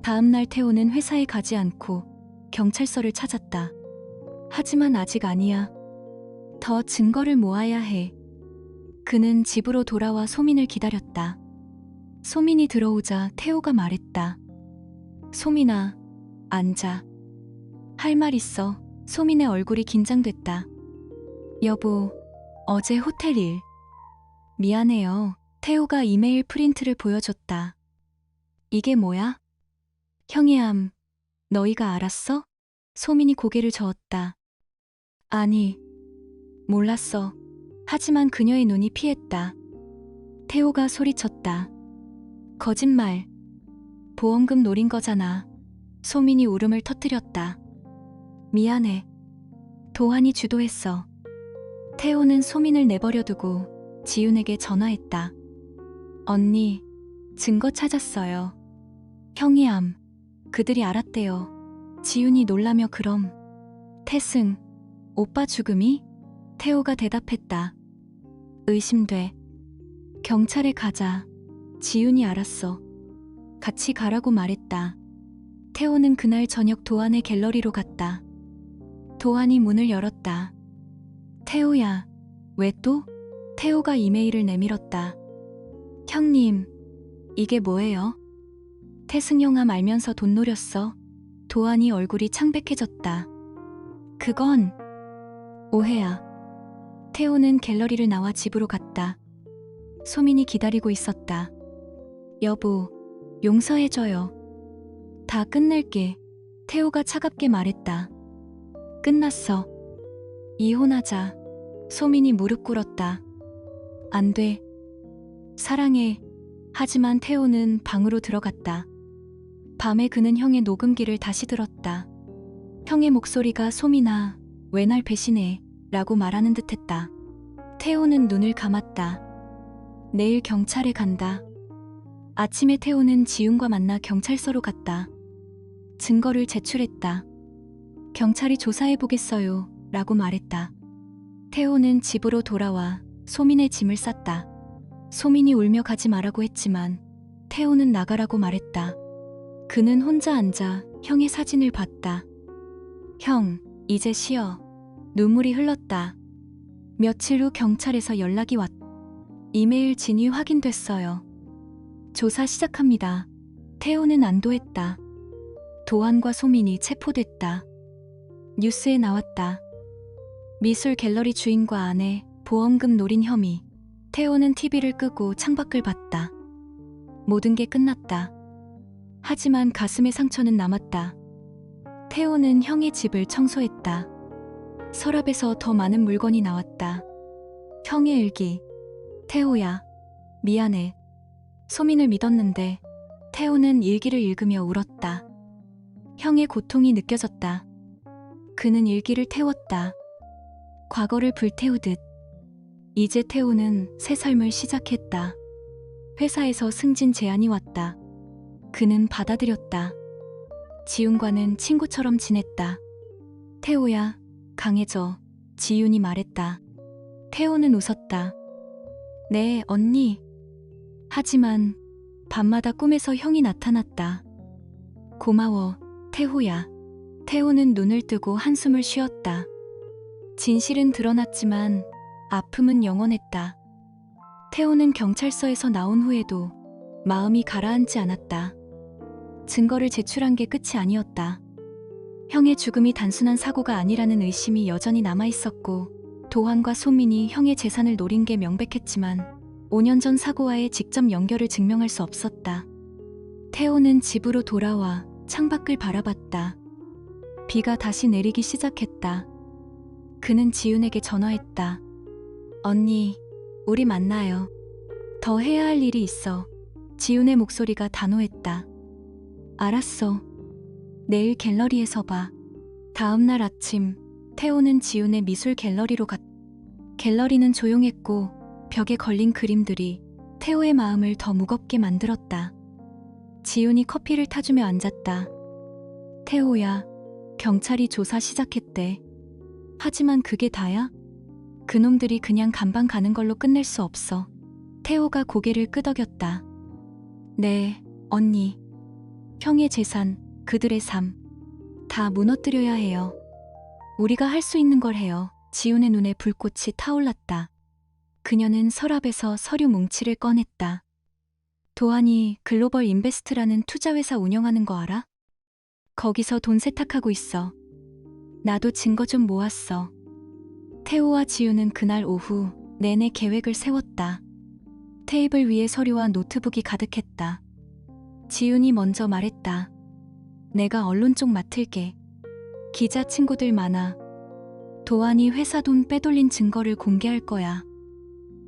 [SPEAKER 1] 다음 날 태호는 회사에 가지 않고 경찰서를 찾았다. 하지만 아직 아니야. 더 증거를 모아야 해. 그는 집으로 돌아와 소민을 기다렸다. 소민이 들어오자 태호가 말했다. 소민아, 앉아. 할 말 있어. 소민의 얼굴이 긴장됐다. 여보, 어제 호텔 일. 미안해요. 태호가 이메일 프린트를 보여줬다. 이게 뭐야? 형의 암, 너희가 알았어? 소민이 고개를 저었다. 아니, 몰랐어. 하지만 그녀의 눈이 피했다. 태호가 소리쳤다. 거짓말. 보험금 노린 거잖아. 소민이 울음을 터뜨렸다. 미안해. 도안이 주도했어. 태호는 소민을 내버려두고 지윤에게 전화했다. 언니, 증거 찾았어요. 형이 암. 그들이 알았대요. 지윤이 놀라며 그럼. 태승, 오빠 죽음이? 태호가 대답했다. 의심돼. 경찰에 가자. 지윤이 알았어. 같이 가라고 말했다. 태호는 그날 저녁 도안의 갤러리로 갔다. 도안이 문을 열었다. 태호야, 왜 또? 태호가 이메일을 내밀었다. 형님, 이게 뭐예요? 태승용암 알면서 돈 노렸어. 도안이 얼굴이 창백해졌다. 그건 오해야. 태호는 갤러리를 나와 집으로 갔다. 소민이 기다리고 있었다. 여보, 용서해줘요. 다 끝낼게. 태호가 차갑게 말했다. 끝났어. 이혼하자. 소민이 무릎 꿇었다. 안 돼. 사랑해. 하지만 태호는 방으로 들어갔다. 밤에 그는 형의 녹음기를 다시 들었다. 형의 목소리가 소민아, 왜 날 배신해? 라고 말하는 듯 했다. 태호는 눈을 감았다. 내일 경찰에 간다. 아침에 태호는 지윤과 만나 경찰서로 갔다. 증거를 제출했다. 경찰이 조사해보겠어요. 라고 말했다. 태호는 집으로 돌아와 소민의 짐을 쌌다. 소민이 울며 가지 말라고 했지만 태호는 나가라고 말했다. 그는 혼자 앉아 형의 사진을 봤다. 형, 이제 쉬어. 눈물이 흘렀다. 며칠 후 경찰에서 연락이 왔다. 이메일 진위 확인됐어요. 조사 시작합니다. 태호는 안도했다. 도안과 소민이 체포됐다. 뉴스에 나왔다. 미술 갤러리 주인과 아내, 보험금 노린 혐의. 태호는 TV를 끄고 창밖을 봤다. 모든 게 끝났다. 하지만 가슴의 상처는 남았다. 태호는 형의 집을 청소했다. 서랍에서 더 많은 물건이 나왔다. 형의 일기. 태호야, 미안해. 소민을 믿었는데 태호는 일기를 읽으며 울었다. 형의 고통이 느껴졌다. 그는 일기를 태웠다. 과거를 불태우듯. 이제 태호는 새 삶을 시작했다. 회사에서 승진 제안이 왔다. 그는 받아들였다. 지훈과는 친구처럼 지냈다. 태호야, 강해져. 지훈이 말했다. 태호는 웃었다. 네, 언니. 하지만 밤마다 꿈에서 형이 나타났다. 고마워, 태호야. 태호는 눈을 뜨고 한숨을 쉬었다. 진실은 드러났지만 아픔은 영원했다. 태호는 경찰서에서 나온 후에도 마음이 가라앉지 않았다. 증거를 제출한 게 끝이 아니었다. 형의 죽음이 단순한 사고가 아니라는 의심이 여전히 남아있었고, 도환과 소민이 형의 재산을 노린 게 명백했지만 5년 전 사고와의 직접 연결을 증명할 수 없었다. 태호는 집으로 돌아와 창밖을 바라봤다. 비가 다시 내리기 시작했다. 그는 지훈에게 전화했다. 언니, 우리 만나요. 더 해야 할 일이 있어. 지훈의 목소리가 단호했다. 알았어. 내일 갤러리에서 봐. 다음 날 아침, 태호는 지훈의 미술 갤러리로 갔다. 갤러리는 조용했고 벽에 걸린 그림들이 태호의 마음을 더 무겁게 만들었다. 지훈이 커피를 타주며 앉았다. 태호야, 경찰이 조사 시작했대. 하지만 그게 다야? 그놈들이 그냥 간방 가는 걸로 끝낼 수 없어. 태호가 고개를 끄덕였다. 네, 언니. 형의 재산, 그들의 삶, 다 무너뜨려야 해요. 우리가 할 수 있는 걸 해요. 지훈의 눈에 불꽃이 타올랐다. 그녀는 서랍에서 서류 뭉치를 꺼냈다. 도환이 글로벌 인베스트라는 투자회사 운영하는 거 알아? 거기서 돈 세탁하고 있어. 나도 증거 좀 모았어. 태호와 지훈은 그날 오후 내내 계획을 세웠다. 테이블 위에 서류와 노트북이 가득했다. 지훈이 먼저 말했다. 내가 언론 쪽 맡을게. 기자 친구들 많아. 도환이 회사 돈 빼돌린 증거를 공개할 거야.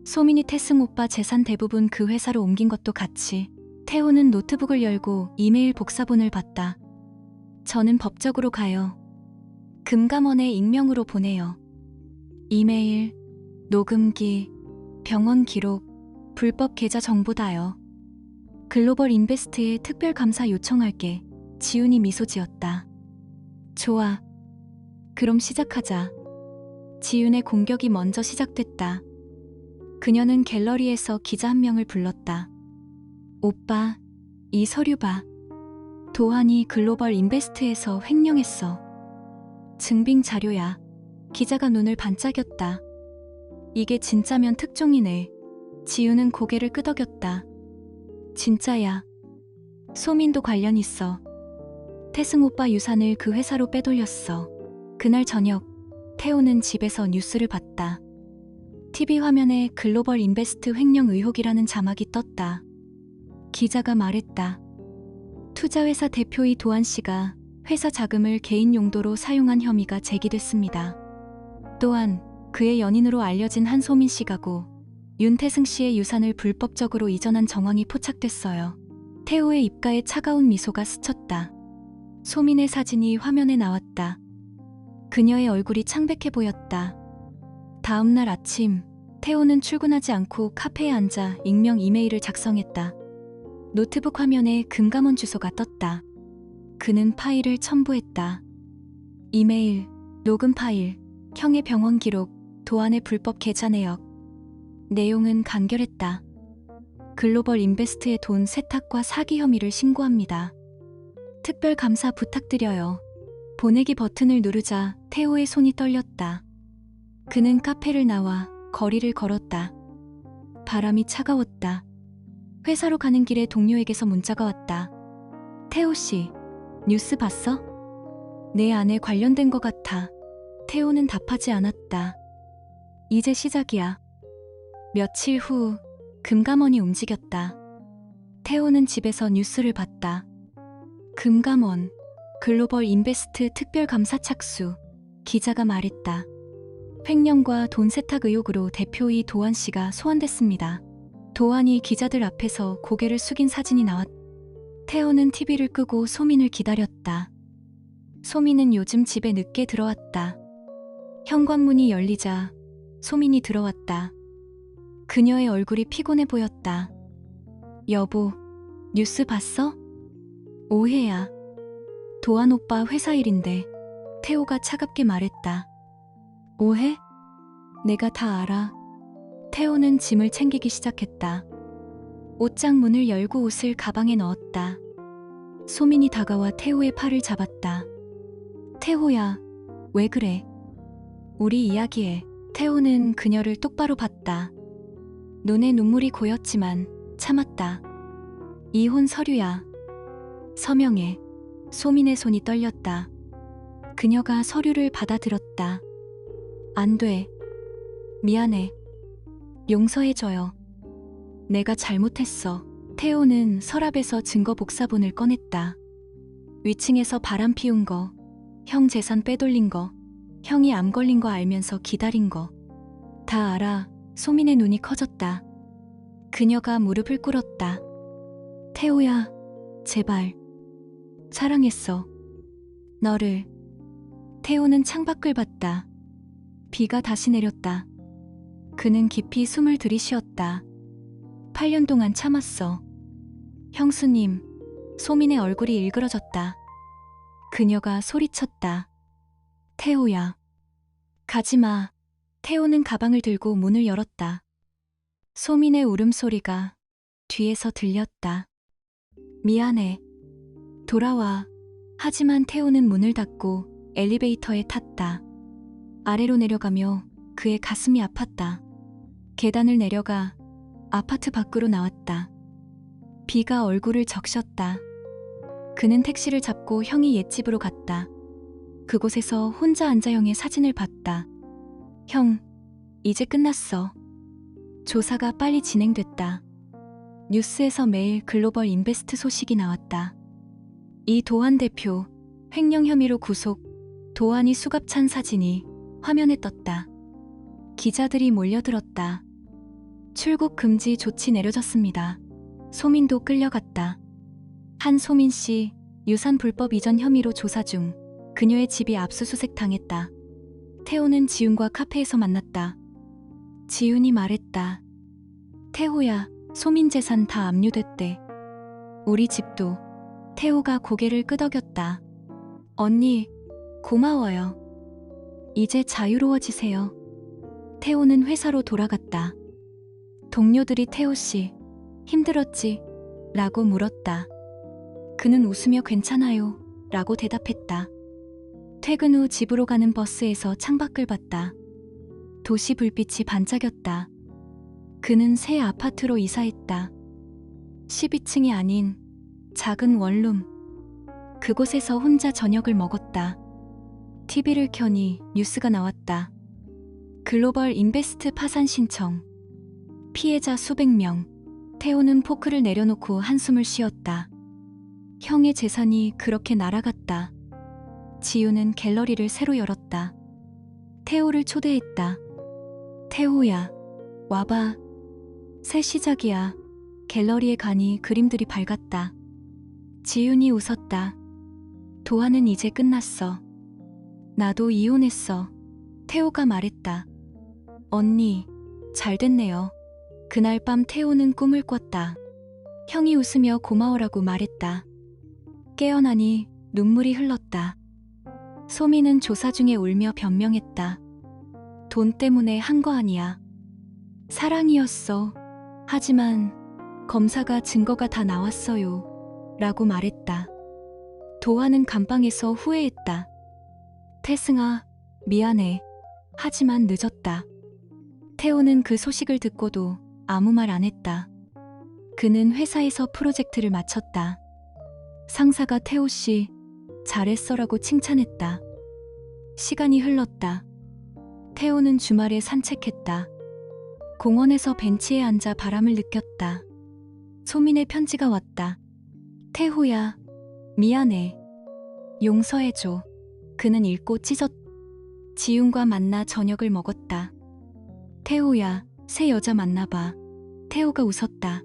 [SPEAKER 1] 소민이 태승 오빠 재산 대부분 그 회사로 옮긴 것도 같이. 태호는 노트북을 열고 이메일 복사본을 봤다. 저는 법적으로 가요. 금감원에 익명으로 보내요. 이메일, 녹음기, 병원 기록, 불법 계좌 정보 다요. 글로벌 인베스트에 특별 감사 요청할게. 지훈이 미소 지었다. 좋아. 그럼 시작하자. 지훈의 공격이 먼저 시작됐다. 그녀는 갤러리에서 기자 한 명을 불렀다. 오빠, 이 서류 봐. 도환이 글로벌 인베스트에서 횡령했어. 증빙 자료야. 기자가 눈을 반짝였다. 이게 진짜면 특종이네. 지훈은 고개를 끄덕였다. 진짜야. 소민도 관련 있어. 태승 오빠 유산을 그 회사로 빼돌렸어. 그날 저녁, 태호는 집에서 뉴스를 봤다. TV 화면에 글로벌 인베스트 횡령 의혹이라는 자막이 떴다. 기자가 말했다. 투자회사 대표의 도한 씨가 회사 자금을 개인 용도로 사용한 혐의가 제기됐습니다. 또한 그의 연인으로 알려진 한소민 씨가고 윤태승 씨의 유산을 불법적으로 이전한 정황이 포착됐어요. 태호의 입가에 차가운 미소가 스쳤다. 소민의 사진이 화면에 나왔다. 그녀의 얼굴이 창백해 보였다. 다음 날 아침, 태호는 출근하지 않고 카페에 앉아 익명 이메일을 작성했다. 노트북 화면에 금감원 주소가 떴다. 그는 파일을 첨부했다. 이메일, 녹음 파일, 형의 병원 기록, 도안의 불법 계좌 내역. 내용은 간결했다. 글로벌 인베스트의 돈 세탁과 사기 혐의를 신고합니다. 특별 감사 부탁드려요. 보내기 버튼을 누르자 태호의 손이 떨렸다. 그는 카페를 나와 거리를 걸었다. 바람이 차가웠다. 회사로 가는 길에 동료에게서 문자가 왔다. 태호 씨, 뉴스 봤어? 내 아내 관련된 것 같아. 태호는 답하지 않았다. 이제 시작이야. 며칠 후 금감원이 움직였다. 태호는 집에서 뉴스를 봤다. 금감원, 글로벌 인베스트 특별감사 착수. 기자가 말했다. 횡령과 돈 세탁 의혹으로 대표이 도안 씨가 소환됐습니다. 도안이 기자들 앞에서 고개를 숙인 사진이 나왔다. 태호는 TV를 끄고 소민을 기다렸다. 소민은 요즘 집에 늦게 들어왔다. 현관문이 열리자 소민이 들어왔다. 그녀의 얼굴이 피곤해 보였다. 여보, 뉴스 봤어? 오해야. 도안 오빠 회사 일인데. 태호가 차갑게 말했다. 오해? 내가 다 알아. 태호는 짐을 챙기기 시작했다. 옷장 문을 열고 옷을 가방에 넣었다. 소민이 다가와 태호의 팔을 잡았다. 태호야, 왜 그래? 우리 이야기해. 태호는 그녀를 똑바로 봤다. 눈에 눈물이 고였지만 참았다. 이혼 서류야. 서명해. 소민의 손이 떨렸다. 그녀가 서류를 받아들었다. 안 돼. 미안해. 용서해줘요. 내가 잘못했어. 태호는 서랍에서 증거 복사본을 꺼냈다. 위층에서 바람 피운 거, 형 재산 빼돌린 거, 형이 암 걸린 거 알면서 기다린 거. 다 알아. 소민의 눈이 커졌다. 그녀가 무릎을 꿇었다. 태호야, 제발. 사랑했어. 너를. 태호는 창밖을 봤다. 비가 다시 내렸다. 그는 깊이 숨을 들이쉬었다. 8년 동안 참았어. 형수님. 소민의 얼굴이 일그러졌다. 그녀가 소리쳤다. 태호야. 가지마. 태호는 가방을 들고 문을 열었다. 소민의 울음소리가 뒤에서 들렸다. 미안해. 돌아와. 하지만 태호는 문을 닫고 엘리베이터에 탔다. 아래로 내려가며 그의 가슴이 아팠다. 계단을 내려가 아파트 밖으로 나왔다. 비가 얼굴을 적셨다. 그는 택시를 잡고 형이 옛집으로 갔다. 그곳에서 혼자 앉아 형의 사진을 봤다. 형, 이제 끝났어. 조사가 빨리 진행됐다. 뉴스에서 매일 글로벌 인베스트 소식이 나왔다. 이 도안 대표, 횡령 혐의로 구속. 도안이 수갑 찬 사진이 화면에 떴다. 기자들이 몰려들었다. 출국 금지 조치 내려졌습니다. 소민도 끌려갔다. 한소민 씨, 유산 불법 이전 혐의로 조사 중. 그녀의 집이 압수수색 당했다. 태호는 지훈과 카페에서 만났다. 지훈이 말했다. 태호야, 소민 재산 다 압류됐대. 우리 집도. 태호가 고개를 끄덕였다. 언니, 고마워요. 이제 자유로워지세요. 태호는 회사로 돌아갔다. 동료들이 태호씨, 힘들었지? 라고 물었다. 그는 웃으며 괜찮아요. 라고 대답했다. 퇴근 후 집으로 가는 버스에서 창밖을 봤다. 도시 불빛이 반짝였다. 그는 새 아파트로 이사했다. 12층이 아닌 작은 원룸. 그곳에서 혼자 저녁을 먹었다. TV를 켜니 뉴스가 나왔다. 글로벌 인베스트 파산 신청. 피해자 수백 명. 태호는 포크를 내려놓고 한숨을 쉬었다. 형의 재산이 그렇게 날아갔다. 지우는 갤러리를 새로 열었다. 태호를 초대했다. 태호야, 와봐. 새 시작이야. 갤러리에 가니 그림들이 밝았다. 지윤이 웃었다. 도안은 이제 끝났어. 나도 이혼했어. 태호가 말했다. 언니, 잘 됐네요. 그날 밤 태호는 꿈을 꿨다. 형이 웃으며 고마워라고 말했다. 깨어나니 눈물이 흘렀다. 소민은 조사 중에 울며 변명했다. 돈 때문에 한 거 아니야. 사랑이었어. 하지만 검사가 증거가 다 나왔어요. 라고 말했다. 도안은 감방에서 후회했다. 태승아, 미안해. 하지만 늦었다. 태호는 그 소식을 듣고도 아무 말 안 했다. 그는 회사에서 프로젝트를 마쳤다. 상사가 태호씨, 잘했어라고 칭찬했다. 시간이 흘렀다. 태호는 주말에 산책했다. 공원에서 벤치에 앉아 바람을 느꼈다. 소민의 편지가 왔다. 태호야, 미안해. 용서해줘. 그는 읽고 찢었. 지윤과 만나 저녁을 먹었다. 태호야, 새 여자 만나봐. 태호가 웃었다.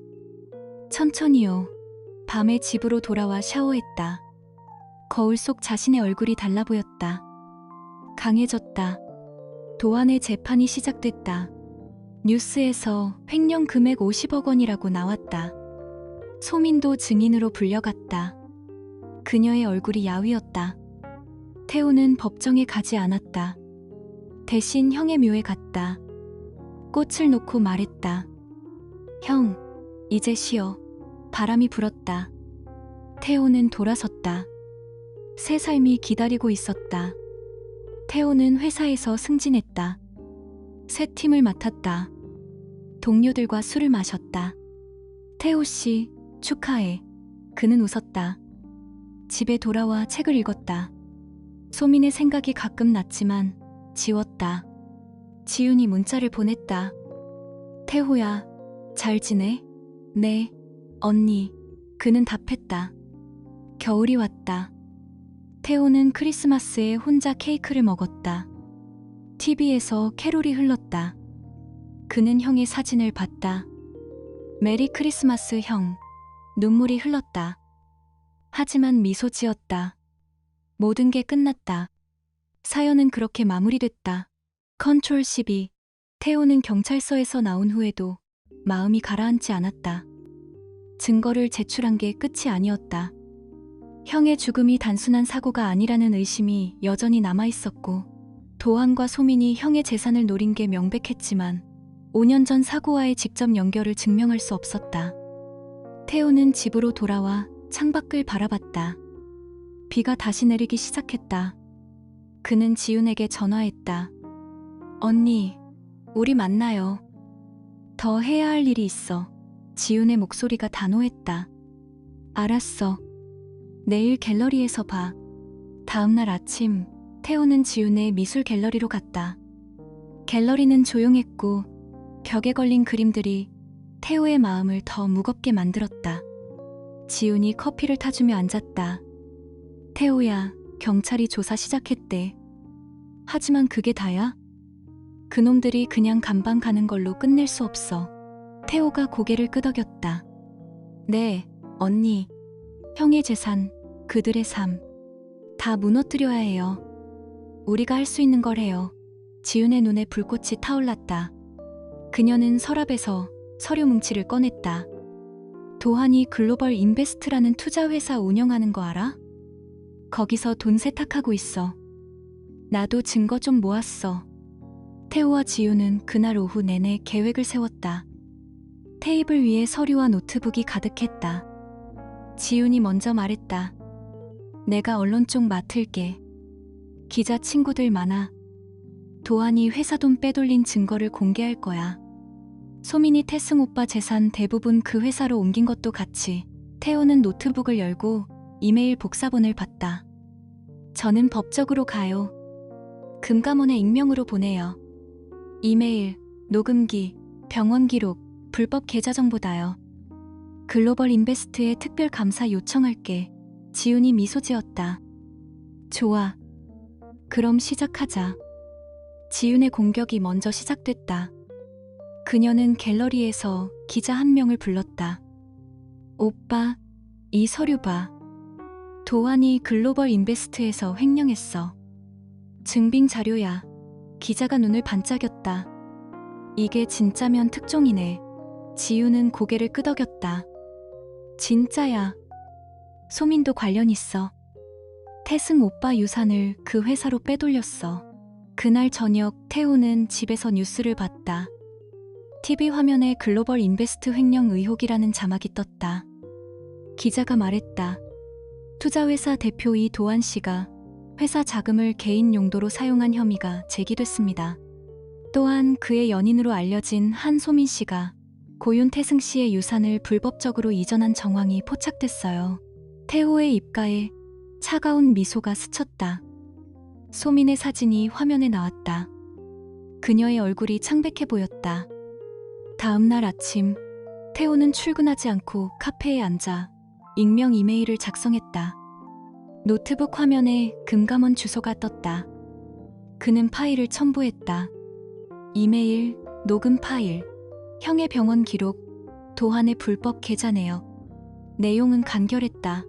[SPEAKER 1] 천천히요. 밤에 집으로 돌아와 샤워했다. 거울 속 자신의 얼굴이 달라 보였다. 강해졌다. 도안의 재판이 시작됐다. 뉴스에서 횡령 금액 50억 원이라고 나왔다. 소민도 증인으로 불려갔다. 그녀의 얼굴이 야위었다. 태호는 법정에 가지 않았다. 대신 형의 묘에 갔다. 꽃을 놓고 말했다. 형, 이제 쉬어. 바람이 불었다. 태호는 돌아섰다. 새 삶이 기다리고 있었다. 태호는 회사에서 승진했다. 새 팀을 맡았다. 동료들과 술을 마셨다. 태호 씨, 축하해. 그는 웃었다. 집에 돌아와 책을 읽었다. 소민의 생각이 가끔 났지만 지웠다. 지윤이 문자를 보냈다. 태호야, 잘 지내? 네, 언니. 그는 답했다. 겨울이 왔다. 태호는 크리스마스에 혼자 케이크를 먹었다. TV에서 캐롤이 흘렀다. 그는 형의 사진을 봤다. 메리 크리스마스 형. 눈물이 흘렀다. 하지만 미소 지었다. 모든 게 끝났다. 사연은 그렇게 마무리됐다. 컨트롤 12. 태호는 경찰서에서 나온 후에도 마음이 가라앉지 않았다. 증거를 제출한 게 끝이 아니었다. 형의 죽음이 단순한 사고가 아니라는 의심이 여전히 남아있었고, 도안과 소민이 형의 재산을 노린 게 명백했지만 5년 전 사고와의 직접 연결을 증명할 수 없었다. 태호는 집으로 돌아와 창밖을 바라봤다. 비가 다시 내리기 시작했다. 그는 지윤에게 전화했다. 언니, 우리 만나요. 더 해야 할 일이 있어. 지윤의 목소리가 단호했다. 알았어. 내일 갤러리에서 봐. 다음날 아침, 태호는 지윤의 미술 갤러리로 갔다. 갤러리는 조용했고 벽에 걸린 그림들이 태호의 마음을 더 무겁게 만들었다. 지윤이 커피를 타주며 앉았다. 태호야, 경찰이 조사 시작했대. 하지만 그게 다야? 그놈들이 그냥 감방 가는 걸로 끝낼 수 없어. 태호가 고개를 끄덕였다. 네, 언니. 형의 재산, 그들의 삶, 다 무너뜨려야 해요. 우리가 할 수 있는 걸 해요. 지윤의 눈에 불꽃이 타올랐다. 그녀는 서랍에서 서류 뭉치를 꺼냈다. 도한이 글로벌 인베스트라는 투자회사 운영하는 거 알아? 거기서 돈 세탁하고 있어. 나도 증거 좀 모았어. 태호와 지윤은 그날 오후 내내 계획을 세웠다. 테이블 위에 서류와 노트북이 가득했다. 지윤이 먼저 말했다. 내가 언론 쪽 맡을게. 기자 친구들 많아. 도안이 회사 돈 빼돌린 증거를 공개할 거야. 소민이 태승 오빠 재산 대부분 그 회사로 옮긴 것도 같이. 태호는 노트북을 열고 이메일 복사본을 봤다. 저는 법적으로 가요. 금감원에 익명으로 보내요. 이메일, 녹음기, 병원 기록, 불법 계좌 정보다요. 글로벌 인베스트에 특별 감사 요청할게. 지윤이 미소 지었다. 좋아. 그럼 시작하자. 지윤의 공격이 먼저 시작됐다. 그녀는 갤러리에서 기자 한 명을 불렀다. 오빠, 이 서류 봐. 도안이 글로벌 인베스트에서 횡령했어. 증빙 자료야. 기자가 눈을 반짝였다. 이게 진짜면 특종이네. 지윤은 고개를 끄덕였다. 진짜야. 소민도 관련 있어. 태승 오빠 유산을 그 회사로 빼돌렸어. 그날 저녁 태호는 집에서 뉴스를 봤다. TV 화면에 글로벌 인베스트 횡령 의혹이라는 자막이 떴다. 기자가 말했다. 투자회사 대표 이도안 씨가 회사 자금을 개인 용도로 사용한 혐의가 제기됐습니다. 또한 그의 연인으로 알려진 한소민 씨가 고윤 태승 씨의 유산을 불법적으로 이전한 정황이 포착됐어요. 태호의 입가에 차가운 미소가 스쳤다. 소민의 사진이 화면에 나왔다. 그녀의 얼굴이 창백해 보였다. 다음 날 아침, 태호는 출근하지 않고 카페에 앉아 익명 이메일을 작성했다. 노트북 화면에 금감원 주소가 떴다. 그는 파일을 첨부했다. 이메일, 녹음 파일, 형의 병원 기록, 도한의 불법 계좌 내역. 내용은 간결했다.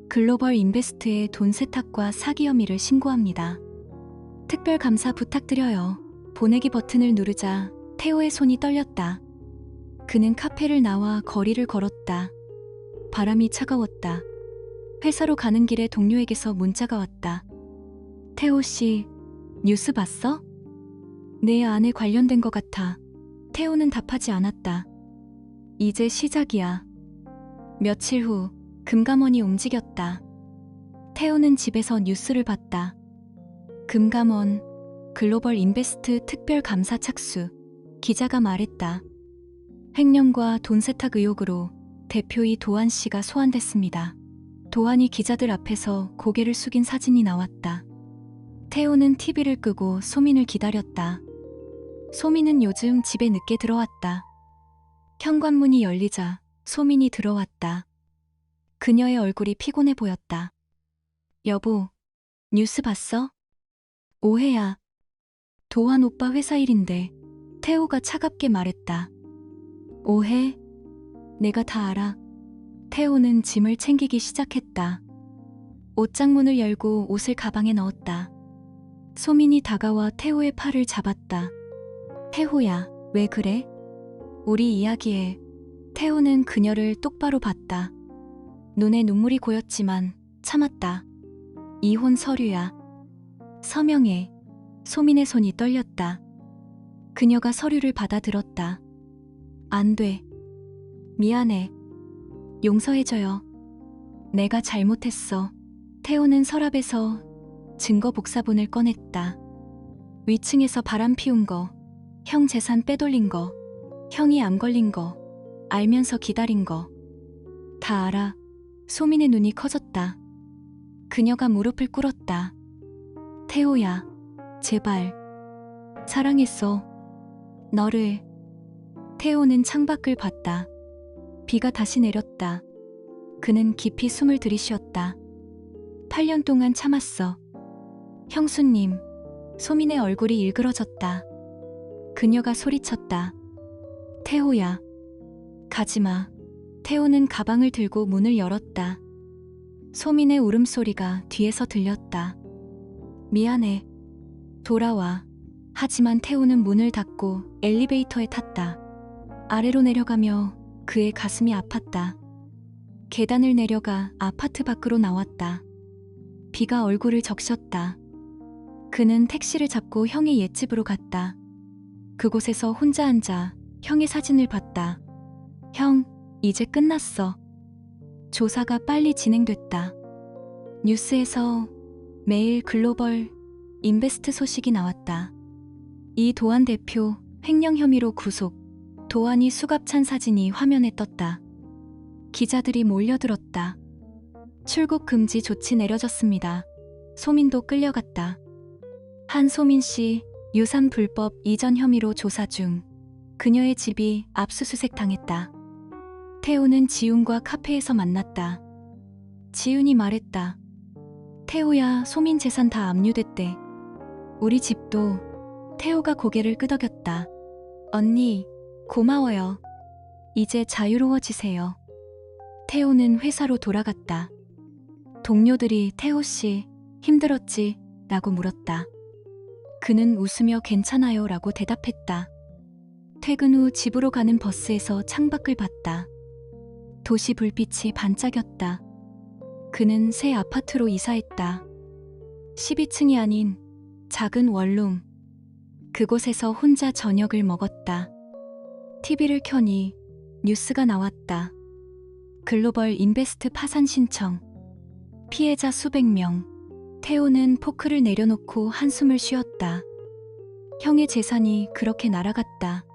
[SPEAKER 1] 글로벌 인베스트의 돈 세탁과 사기 혐의를 신고합니다. 특별 감사 부탁드려요. 보내기 버튼을 누르자 태호의 손이 떨렸다. 그는 카페를 나와 거리를 걸었다. 바람이 차가웠다. 회사로 가는 길에 동료에게서 문자가 왔다. 태호 씨, 뉴스 봤어? 내 안에 관련된 것 같아. 태호는 답하지 않았다. 이제 시작이야. 며칠 후 금감원이 움직였다. 태호는 집에서 뉴스를 봤다. 금감원, 글로벌 인베스트 특별 감사 착수. 기자가 말했다. 횡령과 돈 세탁 의혹으로 대표이 도한 씨가 소환됐습니다. 도한이 기자들 앞에서 고개를 숙인 사진이 나왔다. 태호는 TV를 끄고 소민을 기다렸다. 소민은 요즘 집에 늦게 들어왔다. 현관문이 열리자 소민이 들어왔다. 그녀의 얼굴이 피곤해 보였다. 여보, 뉴스 봤어? 오해야. 도한 오빠 회사 일인데. 태호가 차갑게 말했다. 오해? 내가 다 알아. 태호는 짐을 챙기기 시작했다. 옷장문을 열고 옷을 가방에 넣었다. 소민이 다가와 태호의 팔을 잡았다. 태호야, 왜 그래? 우리 이야기해. 태호는 그녀를 똑바로 봤다. 눈에 눈물이 고였지만 참았다. 이혼 서류야. 서명해. 소민의 손이 떨렸다. 그녀가 서류를 받아들었다. 안 돼. 미안해. 용서해줘요. 내가 잘못했어. 태호는 서랍에서 증거 복사본을 꺼냈다. 위층에서 바람 피운 거, 형 재산 빼돌린 거, 형이 암 걸린 거, 알면서 기다린 거. 다 알아. 소민의 눈이 커졌다. 그녀가 무릎을 꿇었다. 태호야, 제발. 사랑했어. 너를. 태호는 창밖을 봤다. 비가 다시 내렸다. 그는 깊이 숨을 들이쉬었다. 8년 동안 참았어. 형수님. 소민의 얼굴이 일그러졌다. 그녀가 소리쳤다. 태호야. 가지마. 태호는 가방을 들고 문을 열었다. 소민의 울음소리가 뒤에서 들렸다. 미안해. 돌아와. 하지만 태호는 문을 닫고 엘리베이터에 탔다. 아래로 내려가며 그의 가슴이 아팠다. 계단을 내려가 아파트 밖으로 나왔다. 비가 얼굴을 적셨다. 그는 택시를 잡고 형의 옛집으로 갔다. 그곳에서 혼자 앉아 형의 사진을 봤다. 형, 이제 끝났어. 조사가 빨리 진행됐다. 뉴스에서 매일 글로벌 인베스트 소식이 나왔다. 이 도한 대표 횡령 혐의로 구속. 도한이 수갑 찬 사진이 화면에 떴다. 기자들이 몰려들었다. 출국 금지 조치 내려졌습니다. 소민도 끌려갔다. 한소민 씨 유산 불법 이전 혐의로 조사 중. 그녀의 집이 압수수색 당했다. 태호는 지훈과 카페에서 만났다. 지훈이 말했다. 태호야, 소민 재산 다 압류됐대. 우리 집도. 태호가 고개를 끄덕였다. 언니, 고마워요. 이제 자유로워지세요. 태호는 회사로 돌아갔다. 동료들이 태호 씨, 힘들었지? 라고 물었다. 그는 웃으며 괜찮아요 라고 대답했다. 퇴근 후 집으로 가는 버스에서 창밖을 봤다. 도시 불빛이 반짝였다. 그는 새 아파트로 이사했다. 12층이 아닌 작은 원룸. 그곳에서 혼자 저녁을 먹었다. TV를 켜니 뉴스가 나왔다. 글로벌 인베스트 파산 신청. 피해자 수백 명. 태호는 포크를 내려놓고 한숨을 쉬었다. 형의 재산이 그렇게 날아갔다.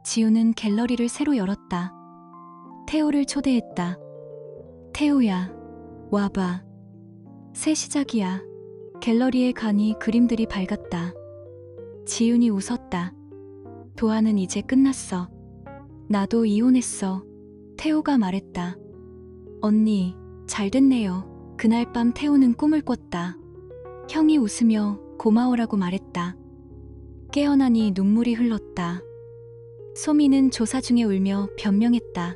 [SPEAKER 1] 지우는 갤러리를 새로 열었다. 태호를 초대했다. 태호야, 와봐. 새 시작이야. 갤러리에 가니 그림들이 밝았다. 지훈이 웃었다. 도한은 이제 끝났어. 나도 이혼했어. 태호가 말했다. 언니, 잘 됐네요. 그날 밤 태호는 꿈을 꿨다. 형이 웃으며 고마워라고 말했다. 깨어나니 눈물이 흘렀다. 소미는 조사 중에 울며 변명했다.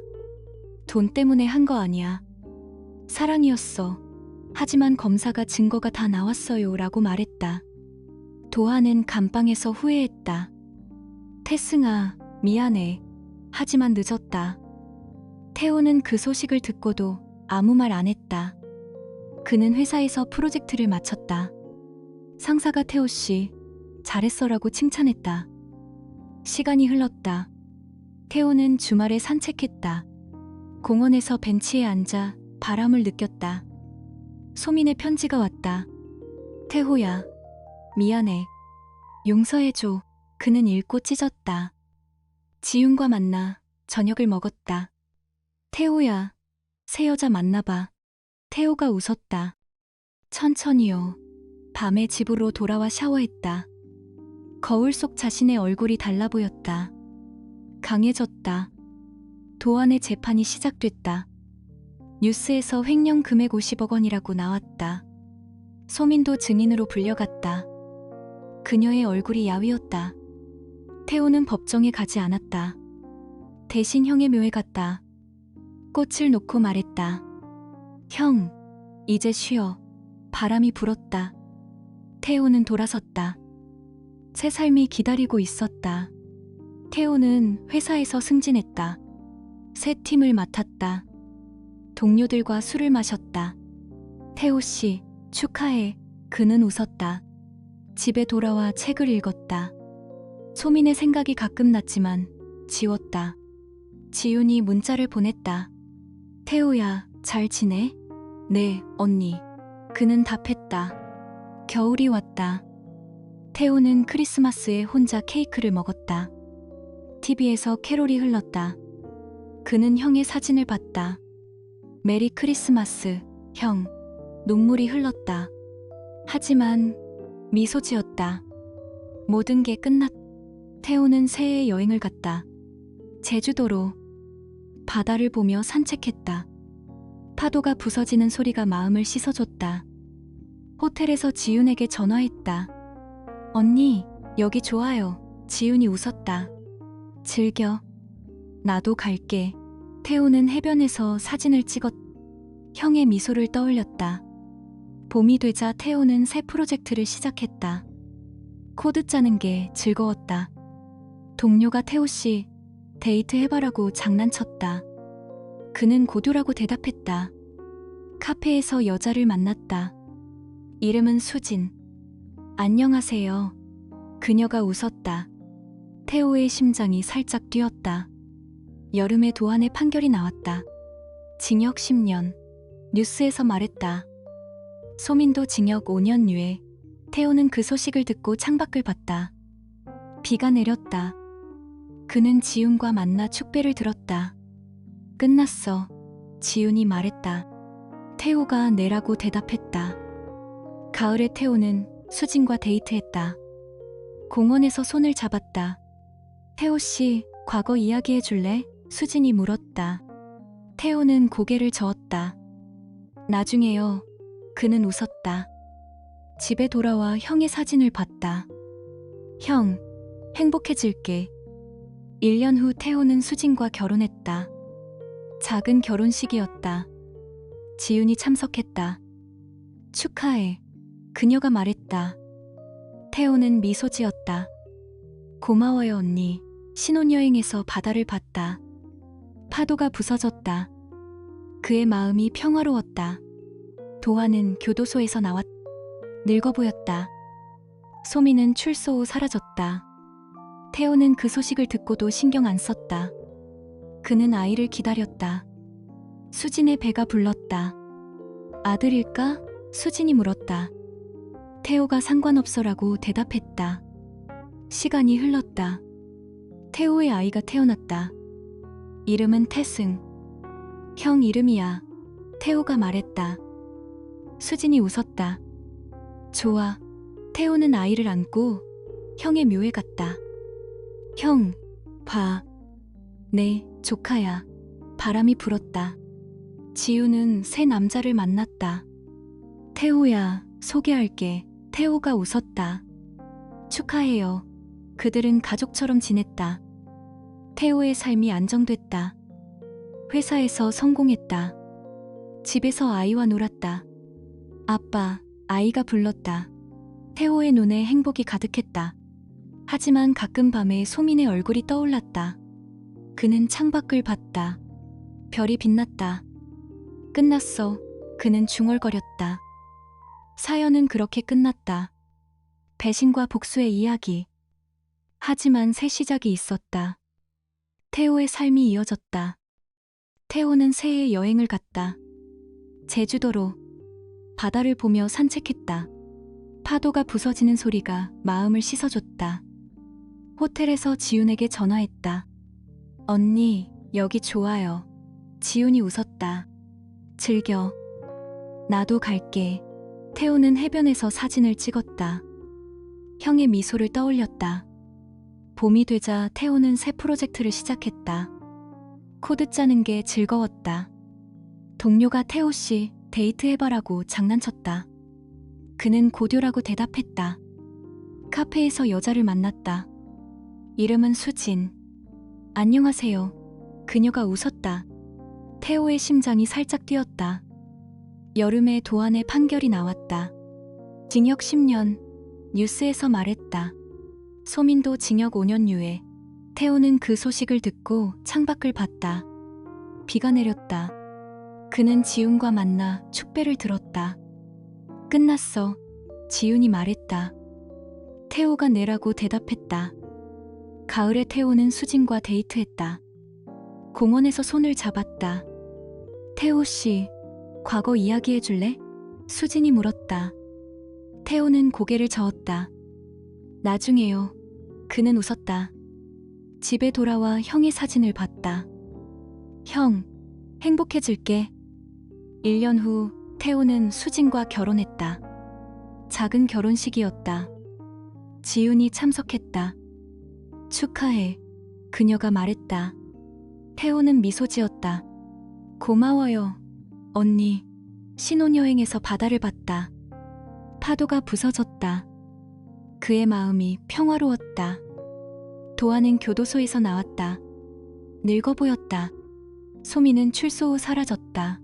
[SPEAKER 1] 돈 때문에 한 거 아니야. 사랑이었어. 하지만 검사가 증거가 다 나왔어요 라고 말했다. 도하는 감방에서 후회했다. 태승아, 미안해. 하지만 늦었다. 태호는 그 소식을 듣고도 아무 말 안 했다. 그는 회사에서 프로젝트를 마쳤다. 상사가 태호 씨, 잘했어라고 칭찬했다. 시간이 흘렀다. 태호는 주말에 산책했다. 공원에서 벤치에 앉아 바람을 느꼈다. 소민의 편지가 왔다. 태호야, 미안해. 용서해줘. 그는 읽고 찢었다. 지윤과 만나 저녁을 먹었다. 태호야, 새 여자 만나봐. 태호가 웃었다. 천천히요. 밤에 집으로 돌아와 샤워했다. 거울 속 자신의 얼굴이 달라 보였다. 강해졌다. 도안의 재판이 시작됐다. 뉴스에서 횡령 금액 50억 원이라고 나왔다. 소민도 증인으로 불려갔다. 그녀의 얼굴이 야위었다. 태호는 법정에 가지 않았다. 대신 형의 묘에 갔다. 꽃을 놓고 말했다. 형, 이제 쉬어. 바람이 불었다. 태호는 돌아섰다. 새 삶이 기다리고 있었다. 태호는 회사에서 승진했다. 새 팀을 맡았다. 동료들과 술을 마셨다. 태호 씨, 축하해. 그는 웃었다. 집에 돌아와 책을 읽었다. 소민의 생각이 가끔 났지만 지웠다. 지윤이 문자를 보냈다. 태호야, 잘 지내? 네, 언니. 그는 답했다. 겨울이 왔다. 태호는 크리스마스에 혼자 케이크를 먹었다. TV에서 캐롤이 흘렀다. 그는 형의 사진을 봤다. 메리 크리스마스, 형. 눈물이 흘렀다. 하지만 미소 지었다. 모든 게 끝났다. 태호는 새해 여행을 갔다. 제주도로. 바다를 보며 산책했다. 파도가 부서지는 소리가 마음을 씻어줬다. 호텔에서 지윤에게 전화했다. 언니, 여기 좋아요. 지윤이 웃었다. 즐겨. 나도 갈게. 태호는 해변에서 사진을 찍었다. 형의 미소를 떠올렸다. 봄이 되자 태호는 새 프로젝트를 시작했다. 코드 짜는 게 즐거웠다. 동료가 태호 씨, 데이트 해봐라고 장난쳤다. 그는 고두라고 대답했다. 카페에서 여자를 만났다. 이름은 수진. 안녕하세요. 그녀가 웃었다. 태호의 심장이 살짝 뛰었다. 여름에 도안의 판결이 나왔다. 징역 10년. 뉴스에서 말했다. 소민도 징역 5년유예. 태호는 그 소식을 듣고 창밖을 봤다. 비가 내렸다. 그는 지윤과 만나 축배를 들었다. 끝났어. 지윤이 말했다. 태호가 내라고 대답했다. 가을에 태호는 수진과 데이트했다. 공원에서 손을 잡았다. 태호 씨, 과거 이야기해 줄래? 수진이 물었다. 태호는 고개를 저었다. 나중에요. 그는 웃었다. 집에 돌아와 형의 사진을 봤다. 형, 행복해질게. 1년 후 태호는 수진과 결혼했다. 작은 결혼식이었다. 지윤이 참석했다. 축하해. 그녀가 말했다. 태호는 미소 지었다. 고마워요, 언니. 신혼여행에서 바다를 봤다. 파도가 부서졌다. 그의 마음이 평화로웠다. 도하는 교도소에서 나왔다. 늙어 보였다. 소미는 출소 후 사라졌다. 태호는 그 소식을 듣고도 신경 안 썼다. 그는 아이를 기다렸다. 수진의 배가 불렀다. 아들일까? 수진이 물었다. 태호가 상관없어라고 대답했다. 시간이 흘렀다. 태호의 아이가 태어났다. 이름은 태승. 형 이름이야. 태호가 말했다. 수진이 웃었다. 좋아. 태호는 아이를 안고 형의 묘에 갔다. 형, 봐. 네, 조카야. 바람이 불었다. 지우는 새 남자를 만났다. 태호야, 소개할게. 태호가 웃었다. 축하해요. 그들은 가족처럼 지냈다. 태호의 삶이 안정됐다. 회사에서 성공했다. 집에서 아이와 놀았다. 아빠, 아이가 불렀다. 태호의 눈에 행복이 가득했다. 하지만 가끔 밤에 소민의 얼굴이 떠올랐다. 그는 창밖을 봤다. 별이 빛났다. 끝났어. 그는 중얼거렸다. 사연은 그렇게 끝났다. 배신과 복수의 이야기. 하지만 새 시작이 있었다. 태호의 삶이 이어졌다. 태호는 새해 여행을 갔다. 제주도로. 바다를 보며 산책했다. 파도가 부서지는 소리가 마음을 씻어줬다. 호텔에서 지훈에게 전화했다. 언니, 여기 좋아요. 지훈이 웃었다. 즐겨. 나도 갈게. 태호는 해변에서 사진을 찍었다. 형의 미소를 떠올렸다. 봄이 되자 태호는 새 프로젝트를 시작했다. 코드 짜는 게 즐거웠다. 동료가 태호씨, 데이트해봐라고 장난쳤다. 그는 고교라고 대답했다. 카페에서 여자를 만났다. 이름은 수진. 안녕하세요. 그녀가 웃었다. 태호의 심장이 살짝 뛰었다. 여름에 도안의 판결이 나왔다. 징역 10년. 뉴스에서 말했다. 소민도 징역 5년 유예. 태호는 그 소식을 듣고 창밖을 봤다. 비가 내렸다. 그는 지훈과 만나 축배를 들었다. 끝났어. 지훈이 말했다. 태호가 내라고 대답했다. 가을에 태호는 수진과 데이트했다. 공원에서 손을 잡았다. 태호씨, 과거 이야기해줄래? 수진이 물었다. 태호는 고개를 저었다. 나중에요. 그는 웃었다. 집에 돌아와 형의 사진을 봤다. 형, 행복해질게. 1년 후 태호는 수진과 결혼했다. 작은 결혼식이었다. 지훈이 참석했다. 축하해. 그녀가 말했다. 태호는 미소 지었다. 고마워요. 언니. 신혼여행에서 바다를 봤다. 파도가 부서졌다. 그의 마음이 평화로웠다. 도안은 교도소에서 나왔다. 늙어 보였다. 소민은 출소 후 사라졌다.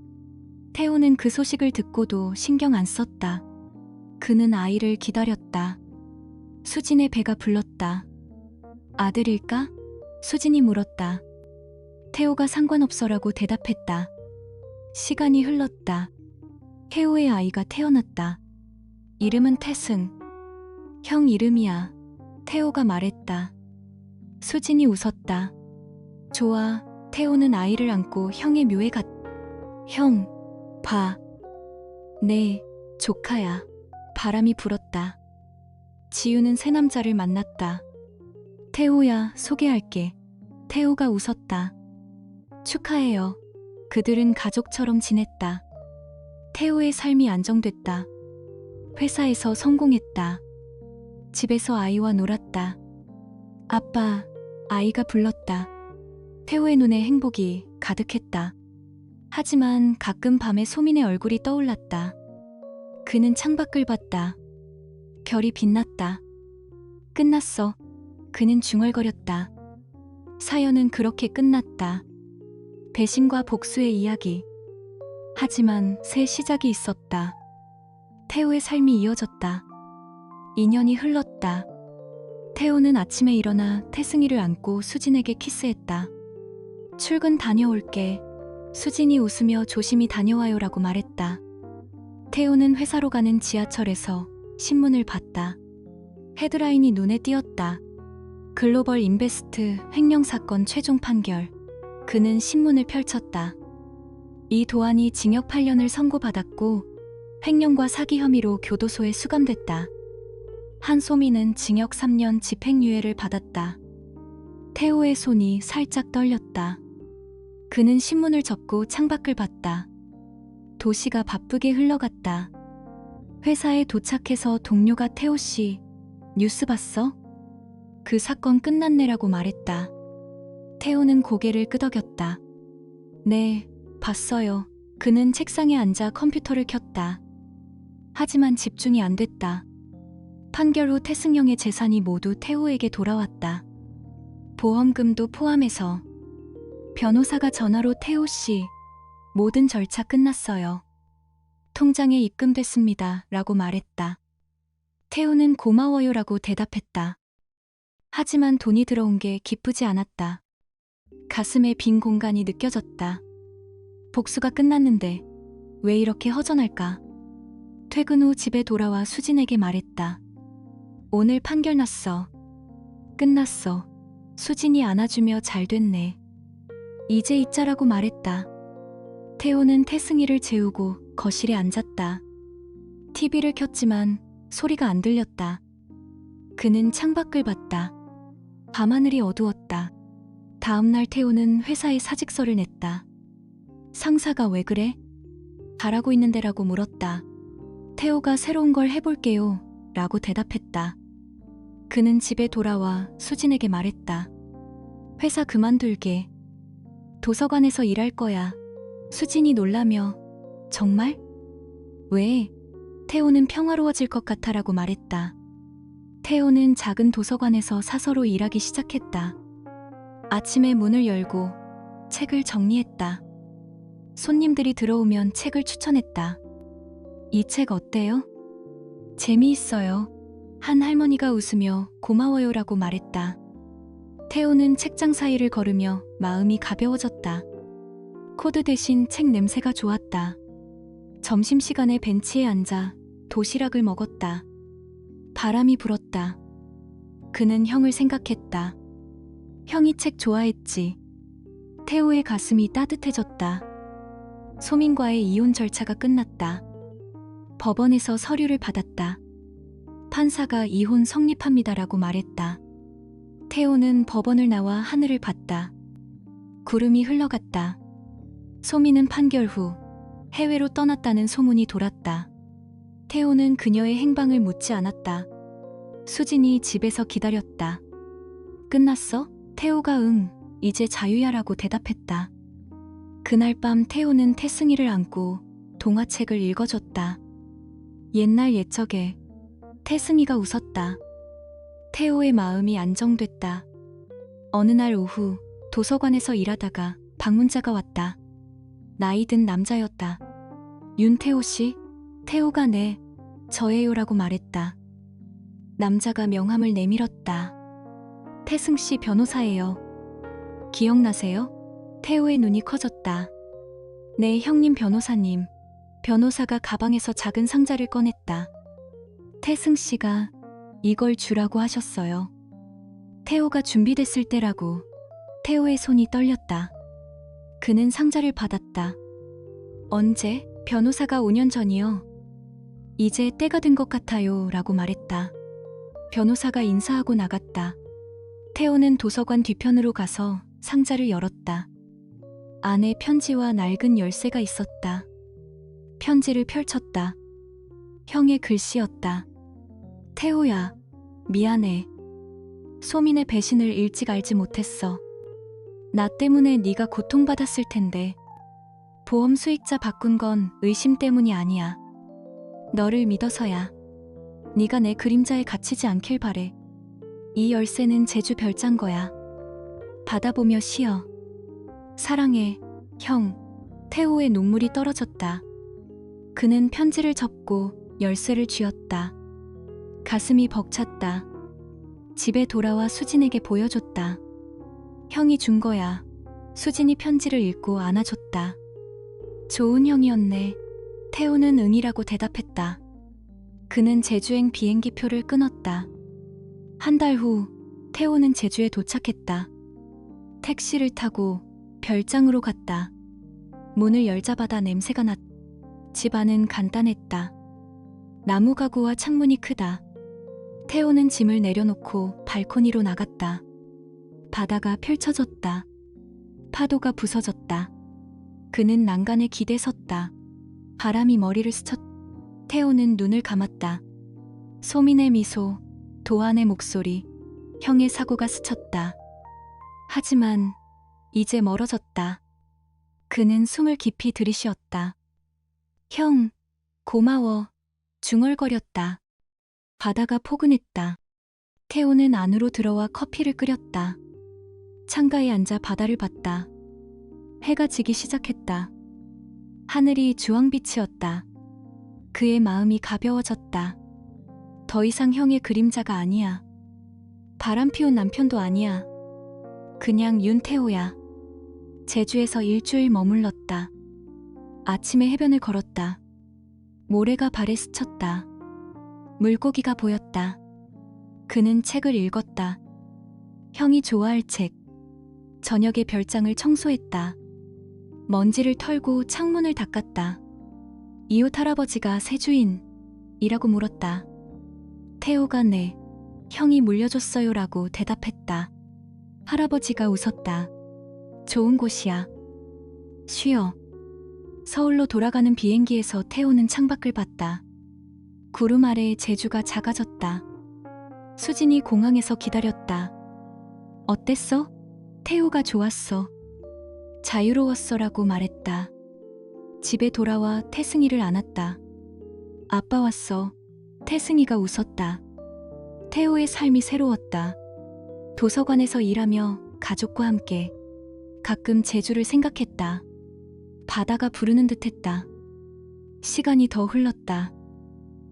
[SPEAKER 1] 태호는 그 소식을 듣고도 신경 안 썼다. 그는 아이를 기다렸다. 수진의 배가 불렀다. 아들일까? 수진이 물었다. 태호가 상관없어라고 대답했다. 시간이 흘렀다. 태호의 아이가 태어났다. 이름은 태승. 형 이름이야. 태호가 말했다. 수진이 웃었다. 좋아. 태호는 아이를 안고 형의 묘에 갔다. 형, 봐. 네, 조카야. 바람이 불었다. 지우는 새 남자를 만났다. 태호야, 소개할게. 태호가 웃었다. 축하해요. 그들은 가족처럼 지냈다. 태호의 삶이 안정됐다. 회사에서 성공했다. 집에서 아이와 놀았다. 아빠, 아이가 불렀다. 태호의 눈에 행복이 가득했다. 하지만 가끔 밤에 소민의 얼굴이 떠올랐다. 그는 창밖을 봤다. 별이 빛났다. 끝났어. 그는 중얼거렸다. 사연은 그렇게 끝났다. 배신과 복수의 이야기. 하지만 새 시작이 있었다. 태호의 삶이 이어졌다. 2년이 흘렀다. 태호는 아침에 일어나 태승이를 안고 수진에게 키스했다. 출근 다녀올게. 수진이 웃으며 조심히 다녀와요라고 말했다. 태호는 회사로 가는 지하철에서 신문을 봤다. 헤드라인이 눈에 띄었다. 글로벌 인베스트 횡령 사건 최종 판결. 그는 신문을 펼쳤다. 이 도안이 징역 8년을 선고받았고 횡령과 사기 혐의로 교도소에 수감됐다. 한소민은 징역 3년 집행유예를 받았다. 태호의 손이 살짝 떨렸다. 그는 신문을 접고 창밖을 봤다. 도시가 바쁘게 흘러갔다. 회사에 도착해서 동료가 태호씨, 뉴스 봤어? 그 사건 끝났네라고 말했다. 태호는 고개를 끄덕였다. 네, 봤어요. 그는 책상에 앉아 컴퓨터를 켰다. 하지만 집중이 안 됐다. 판결 후 태승형의 재산이 모두 태호에게 돌아왔다. 보험금도 포함해서. 변호사가 전화로 태호 씨, 모든 절차 끝났어요. 통장에 입금됐습니다. 라고 말했다. 태호는 고마워요 라고 대답했다. 하지만 돈이 들어온 게 기쁘지 않았다. 가슴에 빈 공간이 느껴졌다. 복수가 끝났는데 왜 이렇게 허전할까? 퇴근 후 집에 돌아와 수진에게 말했다. 오늘 판결 났어. 끝났어. 수진이 안아주며 잘 됐네. 이제 잊자라고 말했다. 태호는 태승이를 재우고 거실에 앉았다. TV를 켰지만 소리가 안 들렸다. 그는 창밖을 봤다. 밤하늘이 어두웠다. 다음날 태호는 회사에 사직서를 냈다. 상사가 왜 그래? 잘하고 있는데라고 물었다. 태호가 새로운 걸 해볼게요. 라고 대답했다. 그는 집에 돌아와 수진에게 말했다. 회사 그만둘게. 도서관에서 일할 거야. 수진이 놀라며 정말? 왜? 태호는 평화로워질 것 같아라고 말했다. 태호는 작은 도서관에서 사서로 일하기 시작했다. 아침에 문을 열고 책을 정리했다. 손님들이 들어오면 책을 추천했다. 이 책 어때요? 재미있어요. 한 할머니가 웃으며 고마워요라고 말했다. 태호는 책장 사이를 걸으며 마음이 가벼워졌다. 코드 대신 책 냄새가 좋았다. 점심시간에 벤치에 앉아 도시락을 먹었다. 바람이 불었다. 그는 형을 생각했다. 형이 책 좋아했지. 태호의 가슴이 따뜻해졌다. 소민과의 이혼 절차가 끝났다. 법원에서 서류를 받았다. 판사가 이혼 성립합니다라고 말했다. 태호는 법원을 나와 하늘을 봤다. 구름이 흘러갔다. 소민은 판결 후 해외로 떠났다는 소문이 돌았다. 태호는 그녀의 행방을 묻지 않았다. 수진이 집에서 기다렸다. 끝났어? 태호가 이제 자유야라고 대답했다. 그날 밤 태호는 태승이를 안고 동화책을 읽어줬다. 옛날 옛적에 태승이가 웃었다. 태호의 마음이 안정됐다. 어느 날 오후 도서관에서 일하다가 방문자가 왔다. 나이든 남자였다. 윤태호 씨, 태호가 네, 저예요라고 말했다. 남자가 명함을 내밀었다. 태승 씨 변호사예요. 기억나세요? 태호의 눈이 커졌다. 네, 형님 변호사님. 변호사가 가방에서 작은 상자를 꺼냈다. 태승 씨가 이걸 주라고 하셨어요. 태호가 준비됐을 때라고. 태호의 손이 떨렸다. 그는 상자를 받았다. 언제? 변호사가 5년 전이요. 이제 때가 된 것 같아요. 라고 말했다. 변호사가 인사하고 나갔다. 태호는 도서관 뒤편으로 가서 상자를 열었다. 안에 편지와 낡은 열쇠가 있었다. 편지를 펼쳤다. 형의 글씨였다. 태호야, 미안해. 소민의 배신을 일찍 알지 못했어. 나 때문에 네가 고통받았을 텐데. 보험 수익자 바꾼 건 의심 때문이 아니야. 너를 믿어서야. 네가 내 그림자에 갇히지 않길 바래. 이 열쇠는 제주 별장 거야. 받아보며 쉬어. 사랑해, 형. 태호의 눈물이 떨어졌다. 그는 편지를 접고 열쇠를 쥐었다. 가슴이 벅찼다. 집에 돌아와 수진에게 보여줬다. 형이 준 거야. 수진이 편지를 읽고 안아줬다. 좋은 형이었네. 태호는 응이라고 대답했다. 그는 제주행 비행기표를 끊었다. 한 달 후 태호는 제주에 도착했다. 택시를 타고 별장으로 갔다. 문을 열자마자 냄새가 났다. 집 안은 간단했다. 나무 가구와 창문이 크다. 태호는 짐을 내려놓고 발코니로 나갔다. 바다가 펼쳐졌다. 파도가 부서졌다. 그는 난간에 기대 섰다. 바람이 머리를 스쳤다. 태호는 눈을 감았다. 소민의 미소, 도안의 목소리, 형의 사고가 스쳤다. 하지만 이제 멀어졌다. 그는 숨을 깊이 들이쉬었다. 형, 고마워. 중얼거렸다. 바다가 포근했다. 태호는 안으로 들어와 커피를 끓였다. 창가에 앉아 바다를 봤다. 해가 지기 시작했다. 하늘이 주황빛이었다. 그의 마음이 가벼워졌다. 더 이상 형의 그림자가 아니야. 바람 피운 남편도 아니야. 그냥 윤태호야. 제주에서 일주일 머물렀다. 아침에 해변을 걸었다. 모래가 발에 스쳤다. 물고기가 보였다. 그는 책을 읽었다. 형이 좋아할 책. 저녁에 별장을 청소했다. 먼지를 털고 창문을 닦았다. 이웃 할아버지가 새 주인이라고 물었다. 태호가 네, 형이 물려줬어요 라고 대답했다. 할아버지가 웃었다. 좋은 곳이야. 쉬어. 서울로 돌아가는 비행기에서 태호는 창밖을 봤다. 구름 아래에 제주가 작아졌다. 수진이 공항에서 기다렸다. 어땠어? 태호가 좋았어. 자유로웠어 라고 말했다. 집에 돌아와 태승이를 안았다. 아빠 왔어. 태승이가 웃었다. 태호의 삶이 새로웠다. 도서관에서 일하며 가족과 함께 가끔 제주를 생각했다. 바다가 부르는 듯했다. 시간이 더 흘렀다.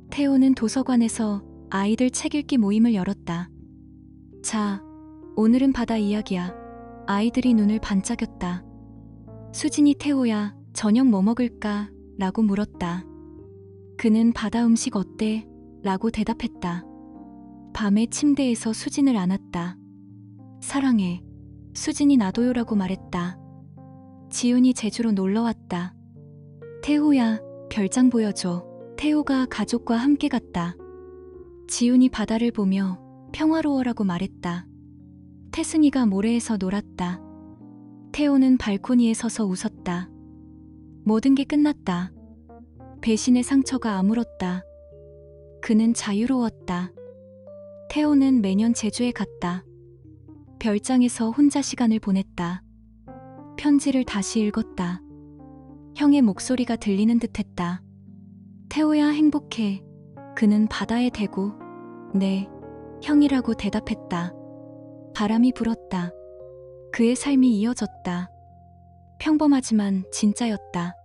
[SPEAKER 1] 태호는 도서관에서 아이들 책 읽기 모임을 열었다. 자, 오늘은 바다 이야기야. 아이들이 눈을 반짝였다. 수진이 태호야, 저녁 뭐 먹을까? 라고 물었다. 그는 바다 음식 어때? 라고 대답했다. 밤에 침대에서 수진을 안았다. 사랑해. 수진이 놔둬요라고 말했다. 지훈이 제주로 놀러왔다. 태호야, 별장 보여줘. 태호가 가족과 함께 갔다. 지훈이 바다를 보며 평화로워라고 말했다. 태승이가 모래에서 놀았다. 태호는 발코니에 서서 웃었다. 모든 게 끝났다. 배신의 상처가 아물었다. 그는 자유로웠다. 태호는 매년 제주에 갔다. 별장에서 혼자 시간을 보냈다. 편지를 다시 읽었다. 형의 목소리가 들리는 듯했다. 태호야 행복해. 그는 바다에 대고 네, 형이라고 대답했다. 바람이 불었다. 그의 삶이 이어졌다. 평범하지만 진짜였다.